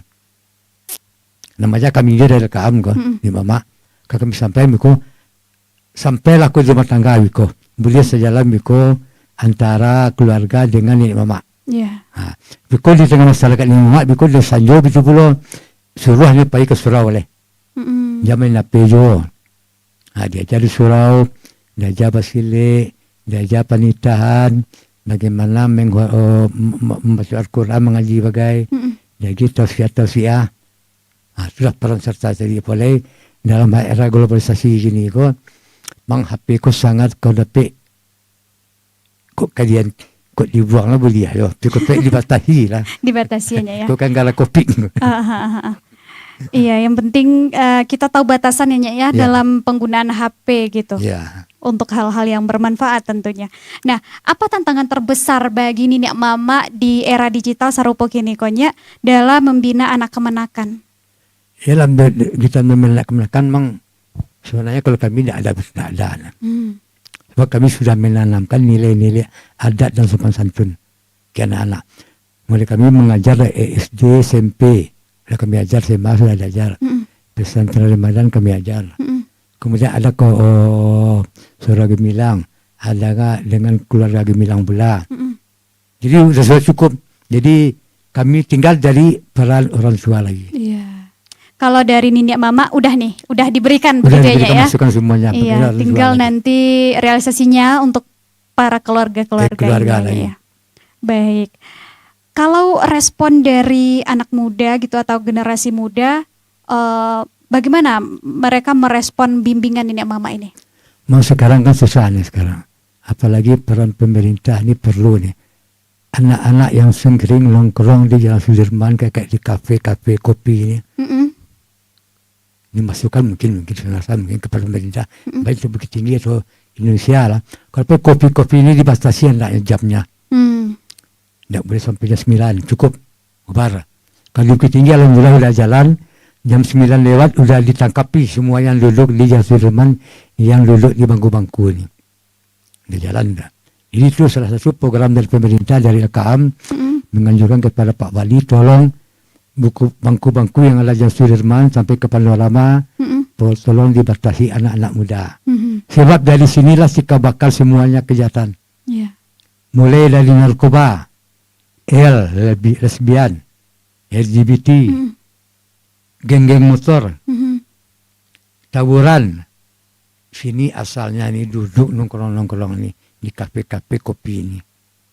Namanya kami dia dari kaam ko di mama kami sampai miko sampailah ko di rumah tangga miko boleh sejalan miko antara keluarga dengan nenek mama. Iya. Miko di tengah masyarakat nenek mama miko di sanjo itu pula suruh ni pergi ke surau oleh. Jamin napejo. Diajar di surau, diajar basile, diajar panitahan, bagaimana membaca Al-Quran, mengaji bagai, jadi tausiah. Sudah peran serta jadi boleh dalam era globalisasi gini kok, bang HP ko sangat kau dapat kok kalian kok dibuang lah boleh yo, kok dibatasi lah. Dibatasinya ya. Kok kan gala kopi. Iya, yang penting kita tahu batasannya ya dalam penggunaan HP gitu. Ya. Untuk hal-hal yang bermanfaat tentunya. Nah, apa tantangan terbesar bagi Nini Mama di era digital sarupo kini konya dalam membina anak kemenakan? Ya, dalam kita membina anak kemenakan, memang sebenarnya kalau kami tidak ada. Sebab kami sudah menanamkan nilai-nilai adat dan sopan santun ke anak-anak. Mulai kami mengajar SD, SMP, kami ajar SMA sudah diajar. Pesantren Ramadan kami ajar. Kemudian ada Surah Gemilang, ada dengan keluarga Gemilang pula. Jadi sudah cukup. Jadi kami tinggal dari peran orang tua lagi. Iya. Kalau dari Nini Mama udah diberikan Udah begitu diberikan ya. masukan semuanya. Iya, tinggal nanti realisasinya untuk para keluarga-keluarga keluarga ini lagi. ya. Baik. Kalau respon dari anak muda gitu atau generasi muda, bagaimana mereka merespon bimbingan Nini Mama ini? Mau sekarang kan susah nih sekarang. Apalagi peran pemerintah ini perlu nih. Anak-anak yang sering nongkrong di Jalan Sudirman kayak di kafe-kafe kopi ini. Ini masukan mungkin kepada pemerintah. Baik itu Bukit Tinggi atau Indonesia lah. Kalau kopi-kopi ini dibatasi enggaknya jamnya. Tidak boleh sampai jam 9, cukup bubar. Kalau Bukit Tinggi alhamdulillah udah jalan, jam 9 lewat udah ditangkapi semua yang duduk di Jalan Sudirman, yang duduk di bangku-bangku ini. Udah jalan dah. Jadi itu salah satu program dari pemerintah, dari LKM, menganjurkan kepada Pak Wali, tolong bangku-bangku yang ada Jalan Sudirman sampai ke Panorama, tolong dibatasi anak-anak muda. Sebab dari sinilah cikal bakal semuanya kejahatan. Yeah. Mulai dari narkoba, lesbian, LGBT, geng-geng motor, tawuran. Sini asalnya ini duduk nongkrong-nongkrong ini di kafe-kafe kopi ini.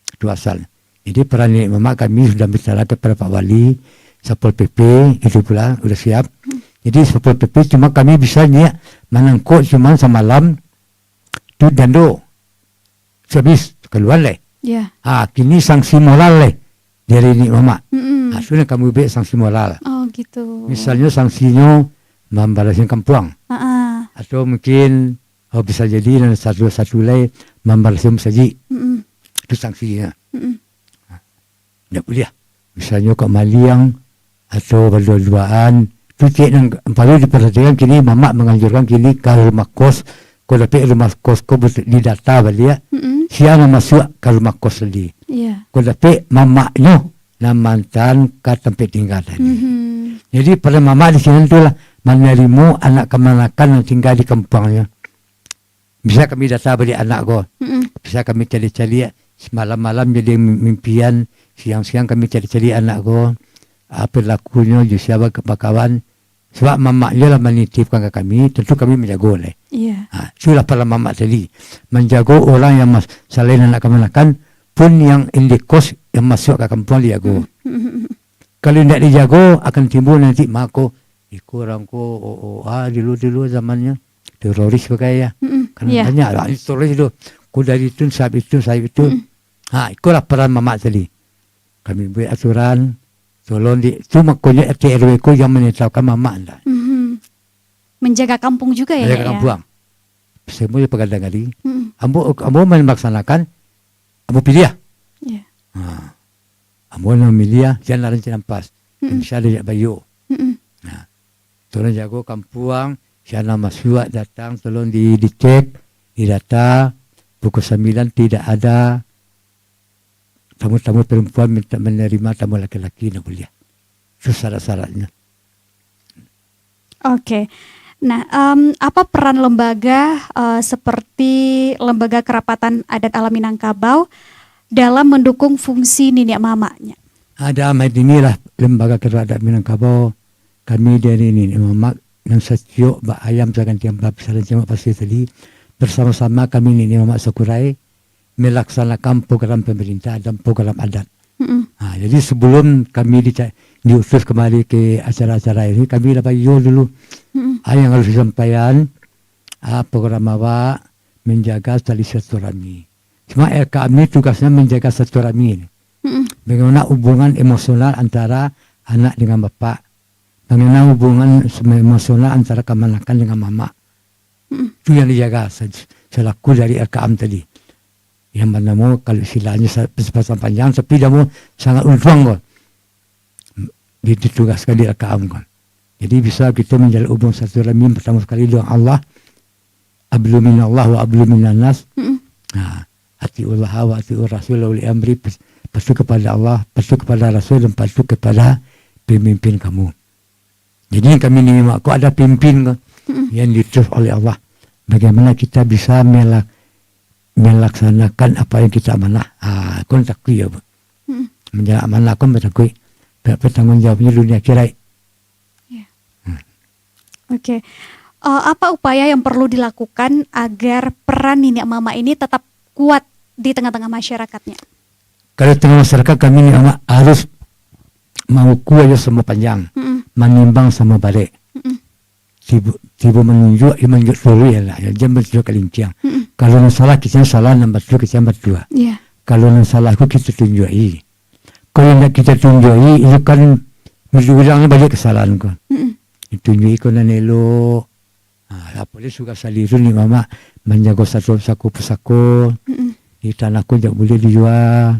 Itu asalnya. Jadi peran Nini Mama kami sudah bicara kepada Pak Wali, Satpol PP itu pula sudah siap. Jadi Satpol PP cuma kami bisa menangkut cuma semalam tu dando. Habis keluar leh. Yeah. Kini sanksi moral leh dari Nini Mama. Sudah kami buat sanksi moral. Oh gitu. Misalnya sanksinya membalaskan kampung. Atau mungkin bisa jadi satu lagi membalaskan saji. Itu sanksinya. Tidak boleh. Misalnya ke Maliang atau berdua-duaan. Itu yang perlu diperhatikan kini Mama menganjurkan kini ke rumah kos. Kau dapat rumah kos kau didata balik. Siapa masuk ke rumah kos tadi. Yeah. Kau dapat mamaknya namantan ke tempat tinggal tadi. Jadi pada Mama di sini itulah menerima anak kemenakan yang tinggal di kampungnya. Bisa kami data balik anak kau. Bisa kami cari-cari malam-malam jadi mimpian. Siang-siang kami cari-cari anak kau. Apa lakunya, siapa kawan. Sebab mamaknya lah menitipkan ke kami, tentu kami menjaga oleh. Iya. Itulah para mamak tadi. Menjaga orang yang selain anak kemenakan, pun yang indikos yang masuk ke kampung dijaga. Kalau tidak dijaga, akan timbul nanti mako. Kurang dulu zamannya teroris ya. Karena banyak lah teroris itu. Dari itu, sahib itu. Itulah peran mamak tadi. Kami buat aturan. Tolong itu makanya RT RW ku yang menetapkan Mama anda. Menjaga kampung juga ya. Menjaga kampung. Semua pegadang kali. Ambo melaksanakan. Ambo pilih. Yeah. Ambo memilih jangan rencana pas. Misalnya bayu. Tolong jago kampung. Siapa masuk datang tolong dicek, didata. Pukul 9 tidak ada tamu-tamu perempuan minta menerima tamu laki-laki nak boleh. Itu syarat-syaratnya. Oke. Nah, apa peran lembaga seperti Lembaga Kerapatan Adat Alam Minangkabau dalam mendukung fungsi Nini Mamanya? Ada inilah Lembaga Kerapatan Minangkabau. Kami dari Nini Mama ng Satyo, Ba Ayam, Jangan Tiambab, Saran Jamak Pasir tadi, bersama-sama kami ini Mama Sakurai melaksanakan program pemerintah dan program adat. Jadi sebelum kami diutus kembali ke acara-acara ini, kami dapat dulu yang harus disampaikan program awak menjaga tali silaturahmi. Cuma kami tugasnya menjaga silaturahmi ini. Bagaimana hubungan emosional antara anak dengan bapak, bagaimana hubungan emosional antara kemanakan dengan mama. Itu yang dijaga selaku dari RKM tadi. Yang mana mau kalau istilahnya sepasang panjang, tapi dia mau sangat untung kok. Ditugaskan di RKM kan. Jadi bisa kita menjalin hubungan silaturahmi pertama sekali dengan Allah. Ablu minallah wa ablu minannas. Atiullah wa atiur rasul wa uli amri. Patuh kepada Allah, patuh kepada Rasul, dan patuh kepada pemimpin kamu. Jadi kami ini aku ada pimpin yang diutus oleh Allah. Bagaimana kita bisa melaksanakan apa yang kita amanah. Aku takui ya, menjalankan amanah aku bertakui. Bertanggung jawabnya dunia akhirat. Oke. Apa upaya yang perlu dilakukan agar peran nenek mama ini tetap kuat di tengah-tengah masyarakatnya? Kalau tengah masyarakat kami ini harus mau kuat sama panjang, menimbang sama balik. Tiba menunjuk dulu ya lah, jangan menunjuk kelinciang. Kalau yang salah kita salah, nombor dua kita berdua. Kalau yang salah aku kita tunjuki. Kalau yang kita tunjuki itu kan berulangnya banyak kesalahan kan. Tunjuki kau nanelo. Boleh suka saliru ni mama menjaga satu pusako. Di tanahku tak boleh dijual.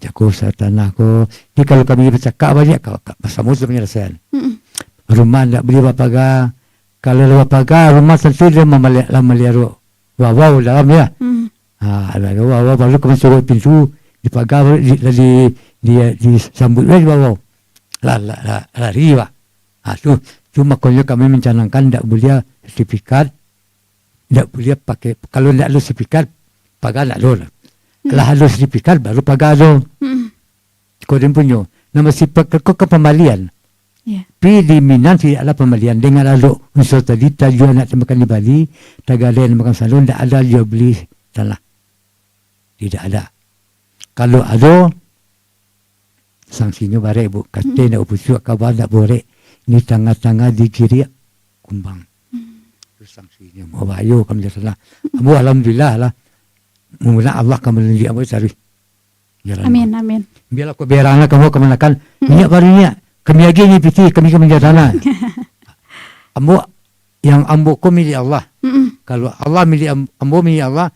Jago tanahku. Jadi kalau kami bercakap banyak, masa musuh penyelesaian. Rumah tak boleh bapaga. Kalau bapaga, rumah tentu dia memelihara wawaw dalam ya. Ada wawaw baru kami suruh pintu dipagar disambut lagi wawaw. Lari wah. Tu makanya kami mencanangkan tak boleh sertifikat, tak boleh pakai. Kalau tak ada sertifikat, pagar tak ada. Kalau ada sertifikat baru pagar ada. Kau dia punya. Nama sertifikat kau kepembalian. Pilih Minang tidak ada pembalian. Dengan ada unsur tadi, tak jual nak makan di Bali, tak ada yang makan salon, tak ada jual beli tanah. Tidak ada. Kalau ada, sanksinya barek bu. Kata nak upusuk kawan tak boleh. Ini tangga-tangga di kiri kumbang. Itu sanksinya. Mau bayu kami jalan. Amu alhamdulillah lah. Mula Allah kami lihat amu cari. Amin, amin. Biarlah kau berana kamu kemanakan. Minyak barunya. Kami lagi ni piti kami jalan. Amu yang ambu kau milik Allah. Kalau Allah milik ambu milik Allah,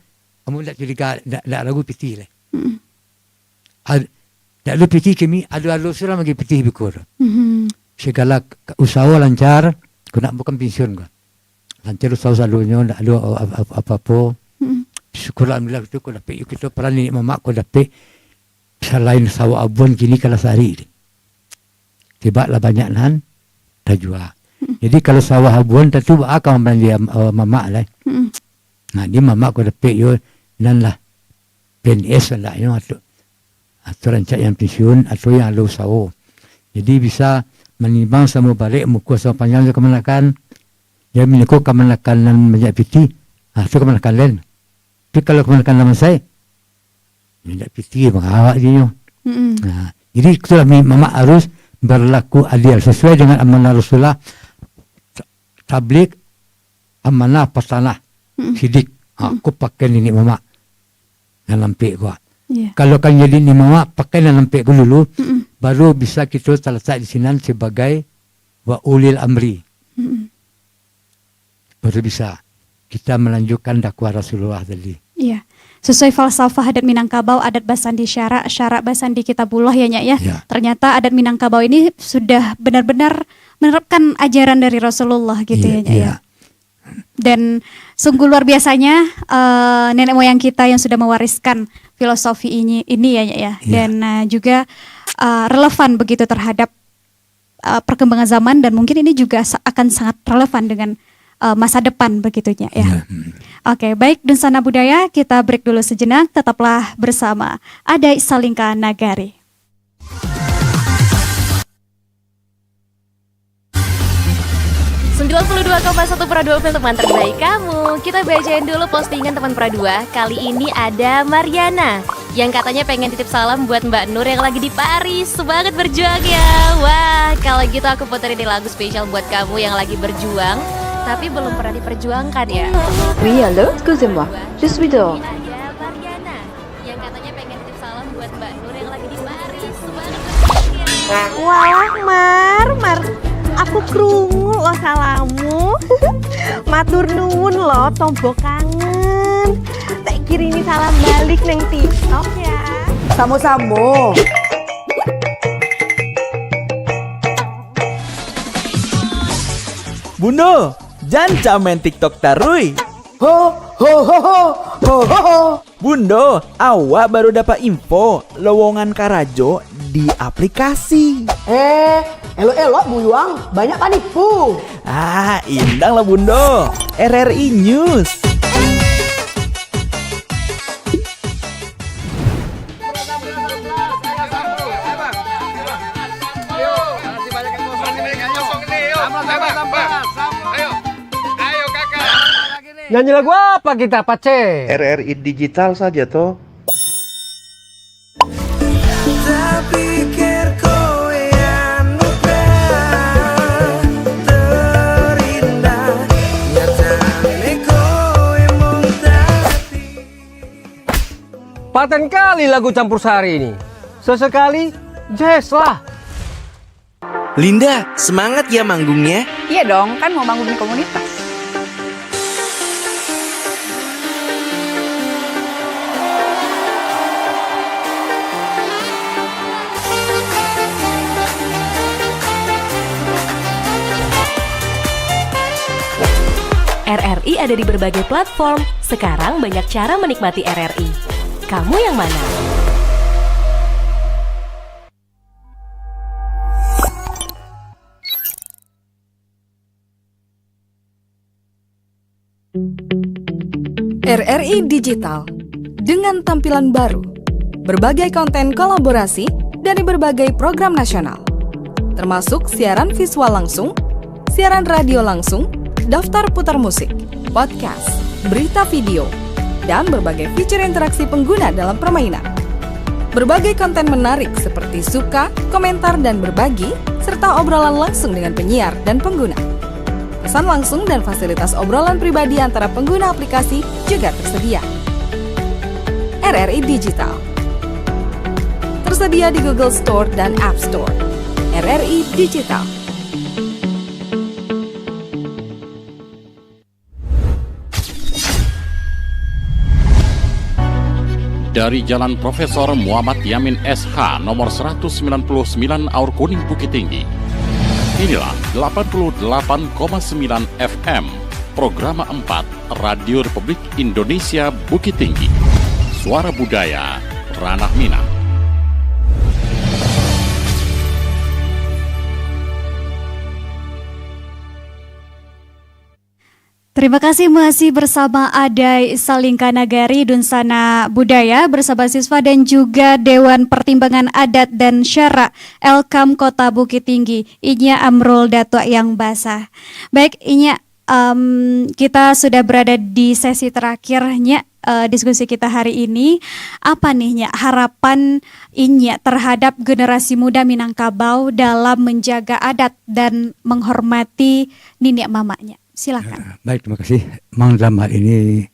amu tak curiga, tak ragu piti lah. Tak ada piti kami, ada surat bagi piti bikur. Segala usaha lancar, kau nak bukan pensiun kau. Lancar usaha selalunya, tak ada apa-apa. Syukur alhamdulillah itu kau dapat. Kita peran ni mama kau dapat. Selain sawah abon kini kalah sehari. Tiba lah banyak nan, dah jual. Jadi kalau sawah abon, tentu akan membeli mama lah. Nah, dia mama kau dapat yo nan lah. PNS lah, yo atau rancak yang pensiun atau yang ada usaha. Jadi bisa menimbang sama balik muka sama panjang ke kemanakan. Dia menikuh kemanakan dan banyak piti. Itu kemanakan lain. Tapi kalau kemanakan nama saya, banyak piti mengawak dia. Jadi itulah mama harus berlaku adil sesuai dengan amanah Rasulullah. Tablik amanah pasanah sidik. Aku pakai ini mama dan lampik gua. Kalau kan jadi ni mama pakai dan lampik gua dulu, baru bisa kita terletak di sini sebagai wa ulil amri. Baru bisa kita melanjutkan dakwah Rasulullah tadi. Iya. Sesuai falsafah adat Minangkabau, adat Basandi syarak Basandi Kitabullah ya Nyak ya. Ternyata adat Minangkabau ini sudah benar-benar menerapkan ajaran dari Rasulullah gitu ya Nyak ya. Dan sungguh luar biasanya nenek moyang kita yang sudah mewariskan filosofi ini ya Nyak ya. Dan juga relevan begitu terhadap perkembangan zaman, dan mungkin ini juga akan sangat relevan dengan masa depan begitunya ya. Oke, baik Dunsana Budaya, kita break dulu sejenak, tetaplah bersama Adai Salingka Nagari. 102,1 Pro 2 film teman terbaik kamu. Kita bacain dulu postingan teman Pro 2. Kali ini ada Mariana yang katanya pengen titip salam buat Mbak Nur yang lagi di Paris. Semangat berjuang ya. Wah, kalau gitu aku puterin lagu spesial buat kamu yang lagi berjuang tapi belum pernah diperjuangkan ya. Oui, allô, excusez-moi, je suis dehors. Ada Mariana yang katanya pengen titip salam buat Mbak Nur yang lagi di Paris. Semangat berjuang ya. Walah Mar, aku krungu lo salamu. Matur nuwun lo tombo kangen. Tak kirimi salam balik neng TikTok ya. Samo-samo. Bundo, jangan main TikTok tarui. Ho ho ho ho ho ho ho. Bundo, awak baru dapat info lowongan Karajo di aplikasi. Elo-elo buyuang, banyak panipu. Indang lah Bundo. RRI News. Nyanyi lagu apa kita, Pace? RRI Digital saja toh. Paten kali lagu campur sari ini. Sesekali jazz lah. Linda, semangat ya manggungnya. Iya dong, kan mau manggung di komunitas. RRI ada di berbagai platform. Sekarang banyak cara menikmati RRI. Kamu yang mana? RRI Digital dengan tampilan baru, berbagai konten kolaborasi dari berbagai program nasional, termasuk siaran visual langsung, siaran radio langsung, daftar putar musik, podcast, berita video, dan berbagai fitur interaksi pengguna dalam permainan. Berbagai konten menarik seperti suka, komentar, dan berbagi, serta obrolan langsung dengan penyiar dan pengguna. Pesan langsung dan fasilitas obrolan pribadi antara pengguna aplikasi juga tersedia. RRI Digital tersedia di Google Store dan App Store. RRI Digital. Dari Jalan Profesor Muhammad Yamin SH nomor 199 Aur Kuning Bukit Tinggi. Inilah 88,9 FM, Programa 4, Radio Republik Indonesia Bukit Tinggi. Suara Budaya, Ranah Minang. Terima kasih masih bersama Adai Salingka Nagari Dunsana Budaya bersama siswa dan juga Dewan Pertimbangan Adat dan Syara Elkam Kota Bukit Tinggi, Inya Amrul Datuk yang Basah. Baik Inya, kita sudah berada di sesi terakhirnya diskusi kita hari ini. Apa nih Nya harapan Inya terhadap generasi muda Minangkabau dalam menjaga adat dan menghormati nenek mamanya? Silakan. Baik, terima kasih. Mang dalam hal ini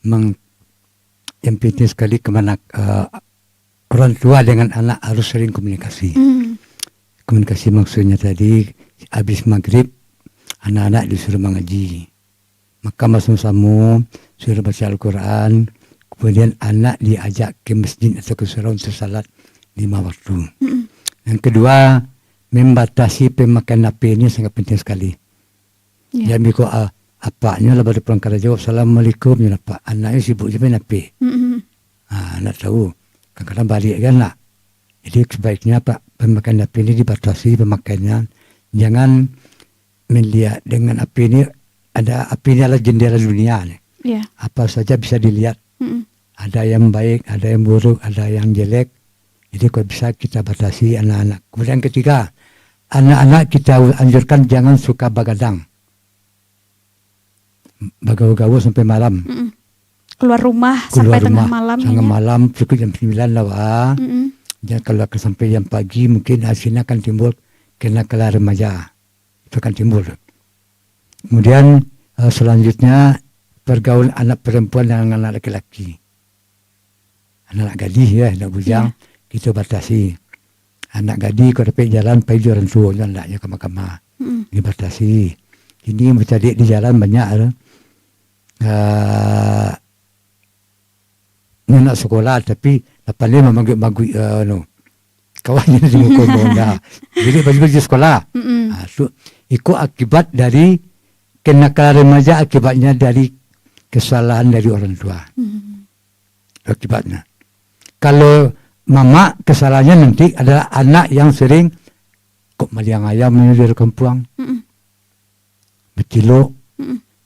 yang penting sekali kemana orang tua dengan anak harus sering komunikasi. Komunikasi maksudnya tadi habis maghrib anak-anak disuruh mengaji, maka sama-sama suruh baca Al-Quran, kemudian anak diajak ke masjid atau ke surau untuk salat 5 waktu. Yang kedua, membatasi pemakaian HP ini sangat penting sekali. Ya miko apanya lah baru pulang kerja jawab assalamualaikum ya pak, anaknya sibuk je main HP. Nak tahu kadang-kadang balik kan nak. Jadi sebaiknya pak pemakaian HP ini dibatasi pemakaiannya, jangan melihat dengan HP ini. Ada HP ini adalah jendela dunia nih. Apa saja bisa dilihat. Ada yang baik, ada yang buruk, ada yang jelek. Jadi kalau bisa kita batasi anak-anak. Kemudian ketiga, anak-anak kita anjurkan jangan suka begadang. Bagawa-gawa sampai malam. Keluar rumah sampai tengah malam. Tengah malam cukup jam 9 lah wah. Dan kalau sampai jam pagi mungkin hasilnya akan timbul kena kelar remaja. Itu akan timbul. Kemudian selanjutnya pergaulan anak perempuan dan anak laki-laki. Anak gadis ya, anak bujang kita batasi. Anak gadis kalau dapat jalan pergi orang tua jangan ke mahkamah. Dibatasi. Ini mencari di jalan banyak nak sekolah tapi lepas ni memang kawannya di muka jadi baju sekolah. So, itu akibat dari kenakalan remaja, akibatnya dari kesalahan dari orang tua. Akibatnya. Kalau mama kesalahannya nanti adalah anak yang sering kok maliang ayam dari kampung. Bertiluk.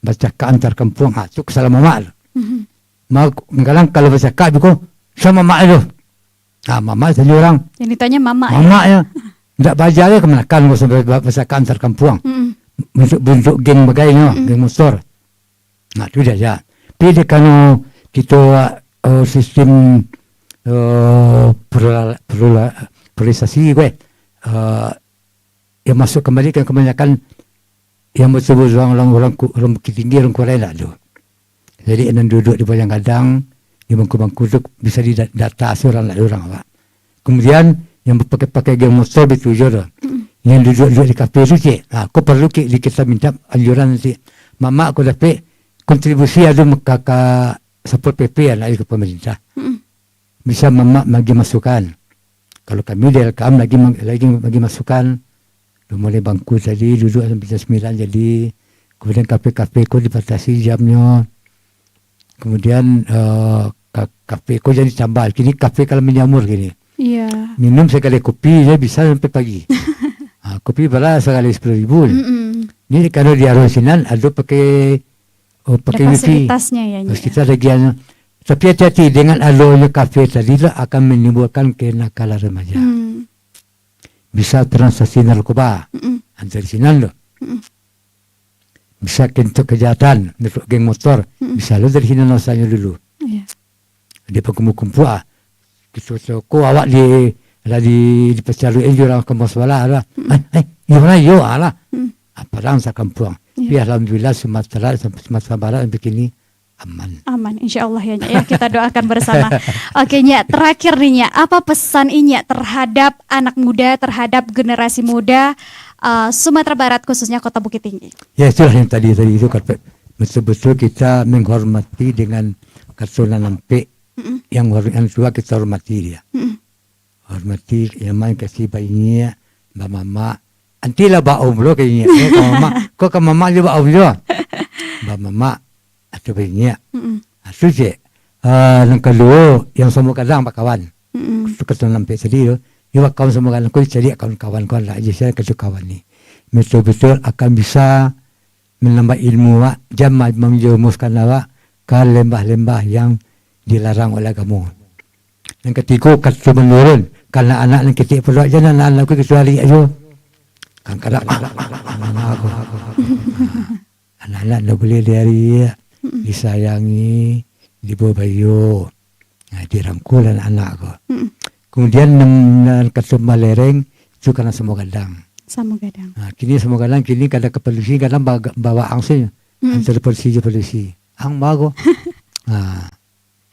Bercakap antar kampung. Itu kesalahan mama. Kadang kalau bercakap itu sama mama itu. Mama tanya orang. Yang ditanya mama ya. Tidak baca ya kemenakan sampai bercakap antar kampung. Bentuk geng bagainya, geng motor. Itu saja. Tapi kalau kita sistem polarisasi yang masuk kembali ke kebanyakan yang bersebut orang Bukit Tinggi, orang Korea lah tu. Jadi yang duduk di bawah kadang di bangku-bangku tu bisa didata orang apa. Kemudian yang pakai game motor itu juga. Yang duduk di kafe tu cik. Aku perlu kita minta anjuran nanti. Mama aku dapat kontribusi ada ke support PP yang ke pemerintah. Bisa mama bagi masukan. Kalau kami direkam lagi bagi masukan. Mulai bangku tadi duduk sampai jam 9 jadi. Kemudian kafe-kafe ko dibatasi jamnya. Kemudian kafe ko jadi tambal. Kini kafe kalau menyamur gini. Iya. Minum sekali kopi dia bisa sampai pagi. Kopi bala sekali 10,000. Ini kalau di Arosinan ada pakai wifi. Fasilitasnya ya. Kita lagi tapi hati-hati dengan alonya kafe tadi lah akan menimbulkan kenakalan remaja. Bisa transaksi narkoba antar sinan loh. Bisa kentuk kejahatan untuk geng motor. Bisa lo dari sini nosanya dulu. Dia pengkumpul kita ko awak di pecaluin orang ke Moswala lah. Gimana yo lah. Padang sa kampung. Tapi alhamdulillah Sumatera Barat begini aman. Insyaallah ya kita doakan bersama. Oke Nya, terakhir nih Nya, apa pesan Nya terhadap anak muda, terhadap generasi muda Sumatera Barat khususnya Kota Bukit Tinggi? Ya itulah yang tadi itu betul-betul kita menghormati dengan kasulan nampe yang tua kita hormati dia. Hormati yang main kasih bayinya, mama. Antilah baum lo kayaknya. Kok ke mama dia baum lo. Mama atau bayinya. Suci. Yang kedua yang semua kadang pak kawan. Kasulan nampe tadi dia kawan semua kadang kau cari kawan-kawan lah aja saya kasih kawan ni. Betul-betul akan bisa menambah ilmu jam menjerumuskan awak ke lembah-lembah yang dilarang oleh kamu. Yang ketiga kata menurun karena anak yang kecil perlu aja anak aku kecuali aja kan kadang anak-anak tak boleh dari disayangi dibawa bayu dirangkul anak aku. Kemudian kata malereng itu karena semua gadang. Kini semua gadang kini kada ke polisi kadang bawa angsunya antara polisi ang bago.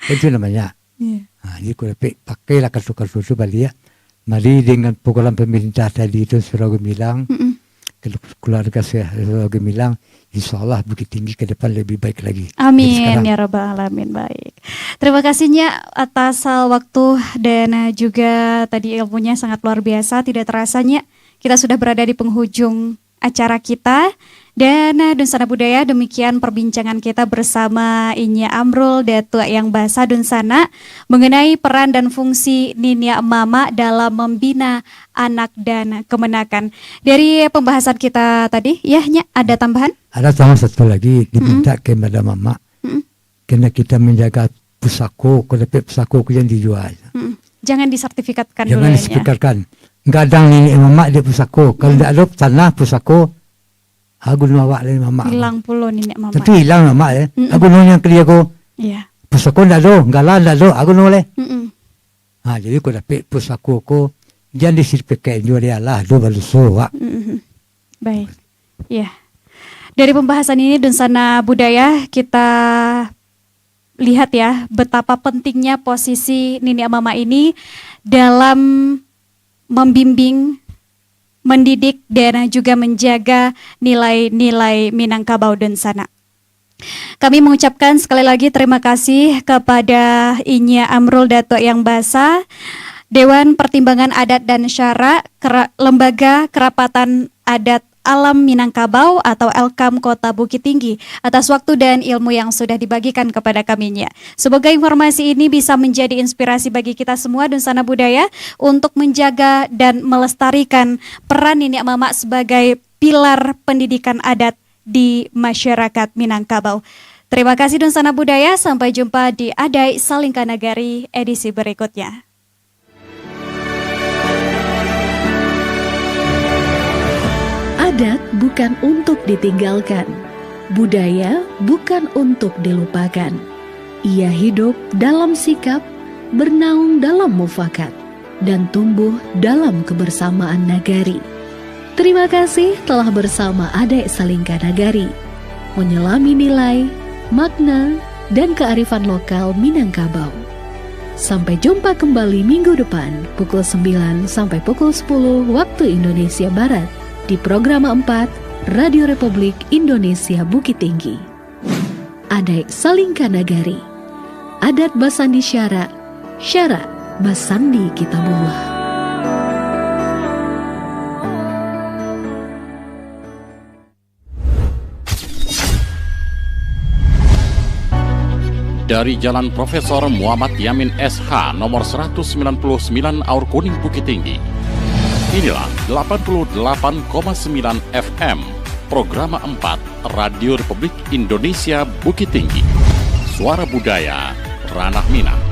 Itu namanya. Jadi kalau pakailah kartu-kartu balik mari dengan pukulan pemerintah tadi itu suruh bilang keluarga saya suruh bilang insyaallah Bukit Tinggi ke depan lebih baik lagi. Amin ya rabbal alamin. Baik. Terima kasihnya atas waktu dan juga tadi ilmunya sangat luar biasa. Tidak terasanya kita sudah berada di penghujung acara kita. Dan Dunsana Budaya, demikian perbincangan kita bersama Inya Amrul, Datuk Yang Basa Dunsana, mengenai peran dan fungsi Nini Mama dalam membina anak dan kemenakan. Dari pembahasan kita tadi, ya Nya, ada tambahan? Ada tambahan satu lagi, diminta kepada Mama, karena kita menjaga pusako, kalau pusako yang dijual. Jangan disertifikatkan dulu. Jangan disertifikatkan. Kadang Nini Mama dia pusako, kalau tidak ada tanah pusako, Aku nu awak le mama. Hilang puluh nenek mama. Tentu hilang mama ya. Aku nu yang kerja ko. Iya. Pusako ndak do, galan ndak do. Aku nu le. Mm-mm. Jadi ko dapat pusako ko jangan disirpekai jual lah do baluso wa. Baik. Ya. Dari pembahasan ini Dunsana Budaya kita lihat ya betapa pentingnya posisi nenek mama ini dalam membimbing, mendidik dan juga menjaga nilai-nilai Minangkabau Dunsana. Kami mengucapkan sekali lagi terima kasih kepada Inya Amrul Dato Yang Basa, Dewan Pertimbangan Adat dan Syara, Lembaga Kerapatan Adat Alam Minangkabau atau Elkam Kota Bukit Tinggi atas waktu dan ilmu yang sudah dibagikan kepada kaminya. Semoga informasi ini bisa menjadi inspirasi bagi kita semua Dunsana Budaya untuk menjaga dan melestarikan peran nenek mama sebagai pilar pendidikan adat di masyarakat Minangkabau. Terima kasih Dunsana Budaya, sampai jumpa di Adai Salingka Nagari edisi berikutnya. Adat bukan untuk ditinggalkan, budaya bukan untuk dilupakan. Ia hidup dalam sikap, bernaung dalam mufakat, dan tumbuh dalam kebersamaan nagari. Terima kasih telah bersama Adai Salingka Nagari, menyelami nilai, makna, dan kearifan lokal Minangkabau. Sampai jumpa kembali minggu depan pukul 9 sampai pukul 10 waktu Indonesia Barat di program 4 Radio Republik Indonesia Bukit Tinggi. Adai Salingka Nagari, adat Basandi Syara, Syara Basandi Kitabullah. Dari Jalan Profesor Muhammad Yamin SH nomor 199 Aur Kuning Bukit Tinggi. Inilah 88,9 FM, program 4 Radio Republik Indonesia Bukit Tinggi. Suara Budaya, Ranah Minang.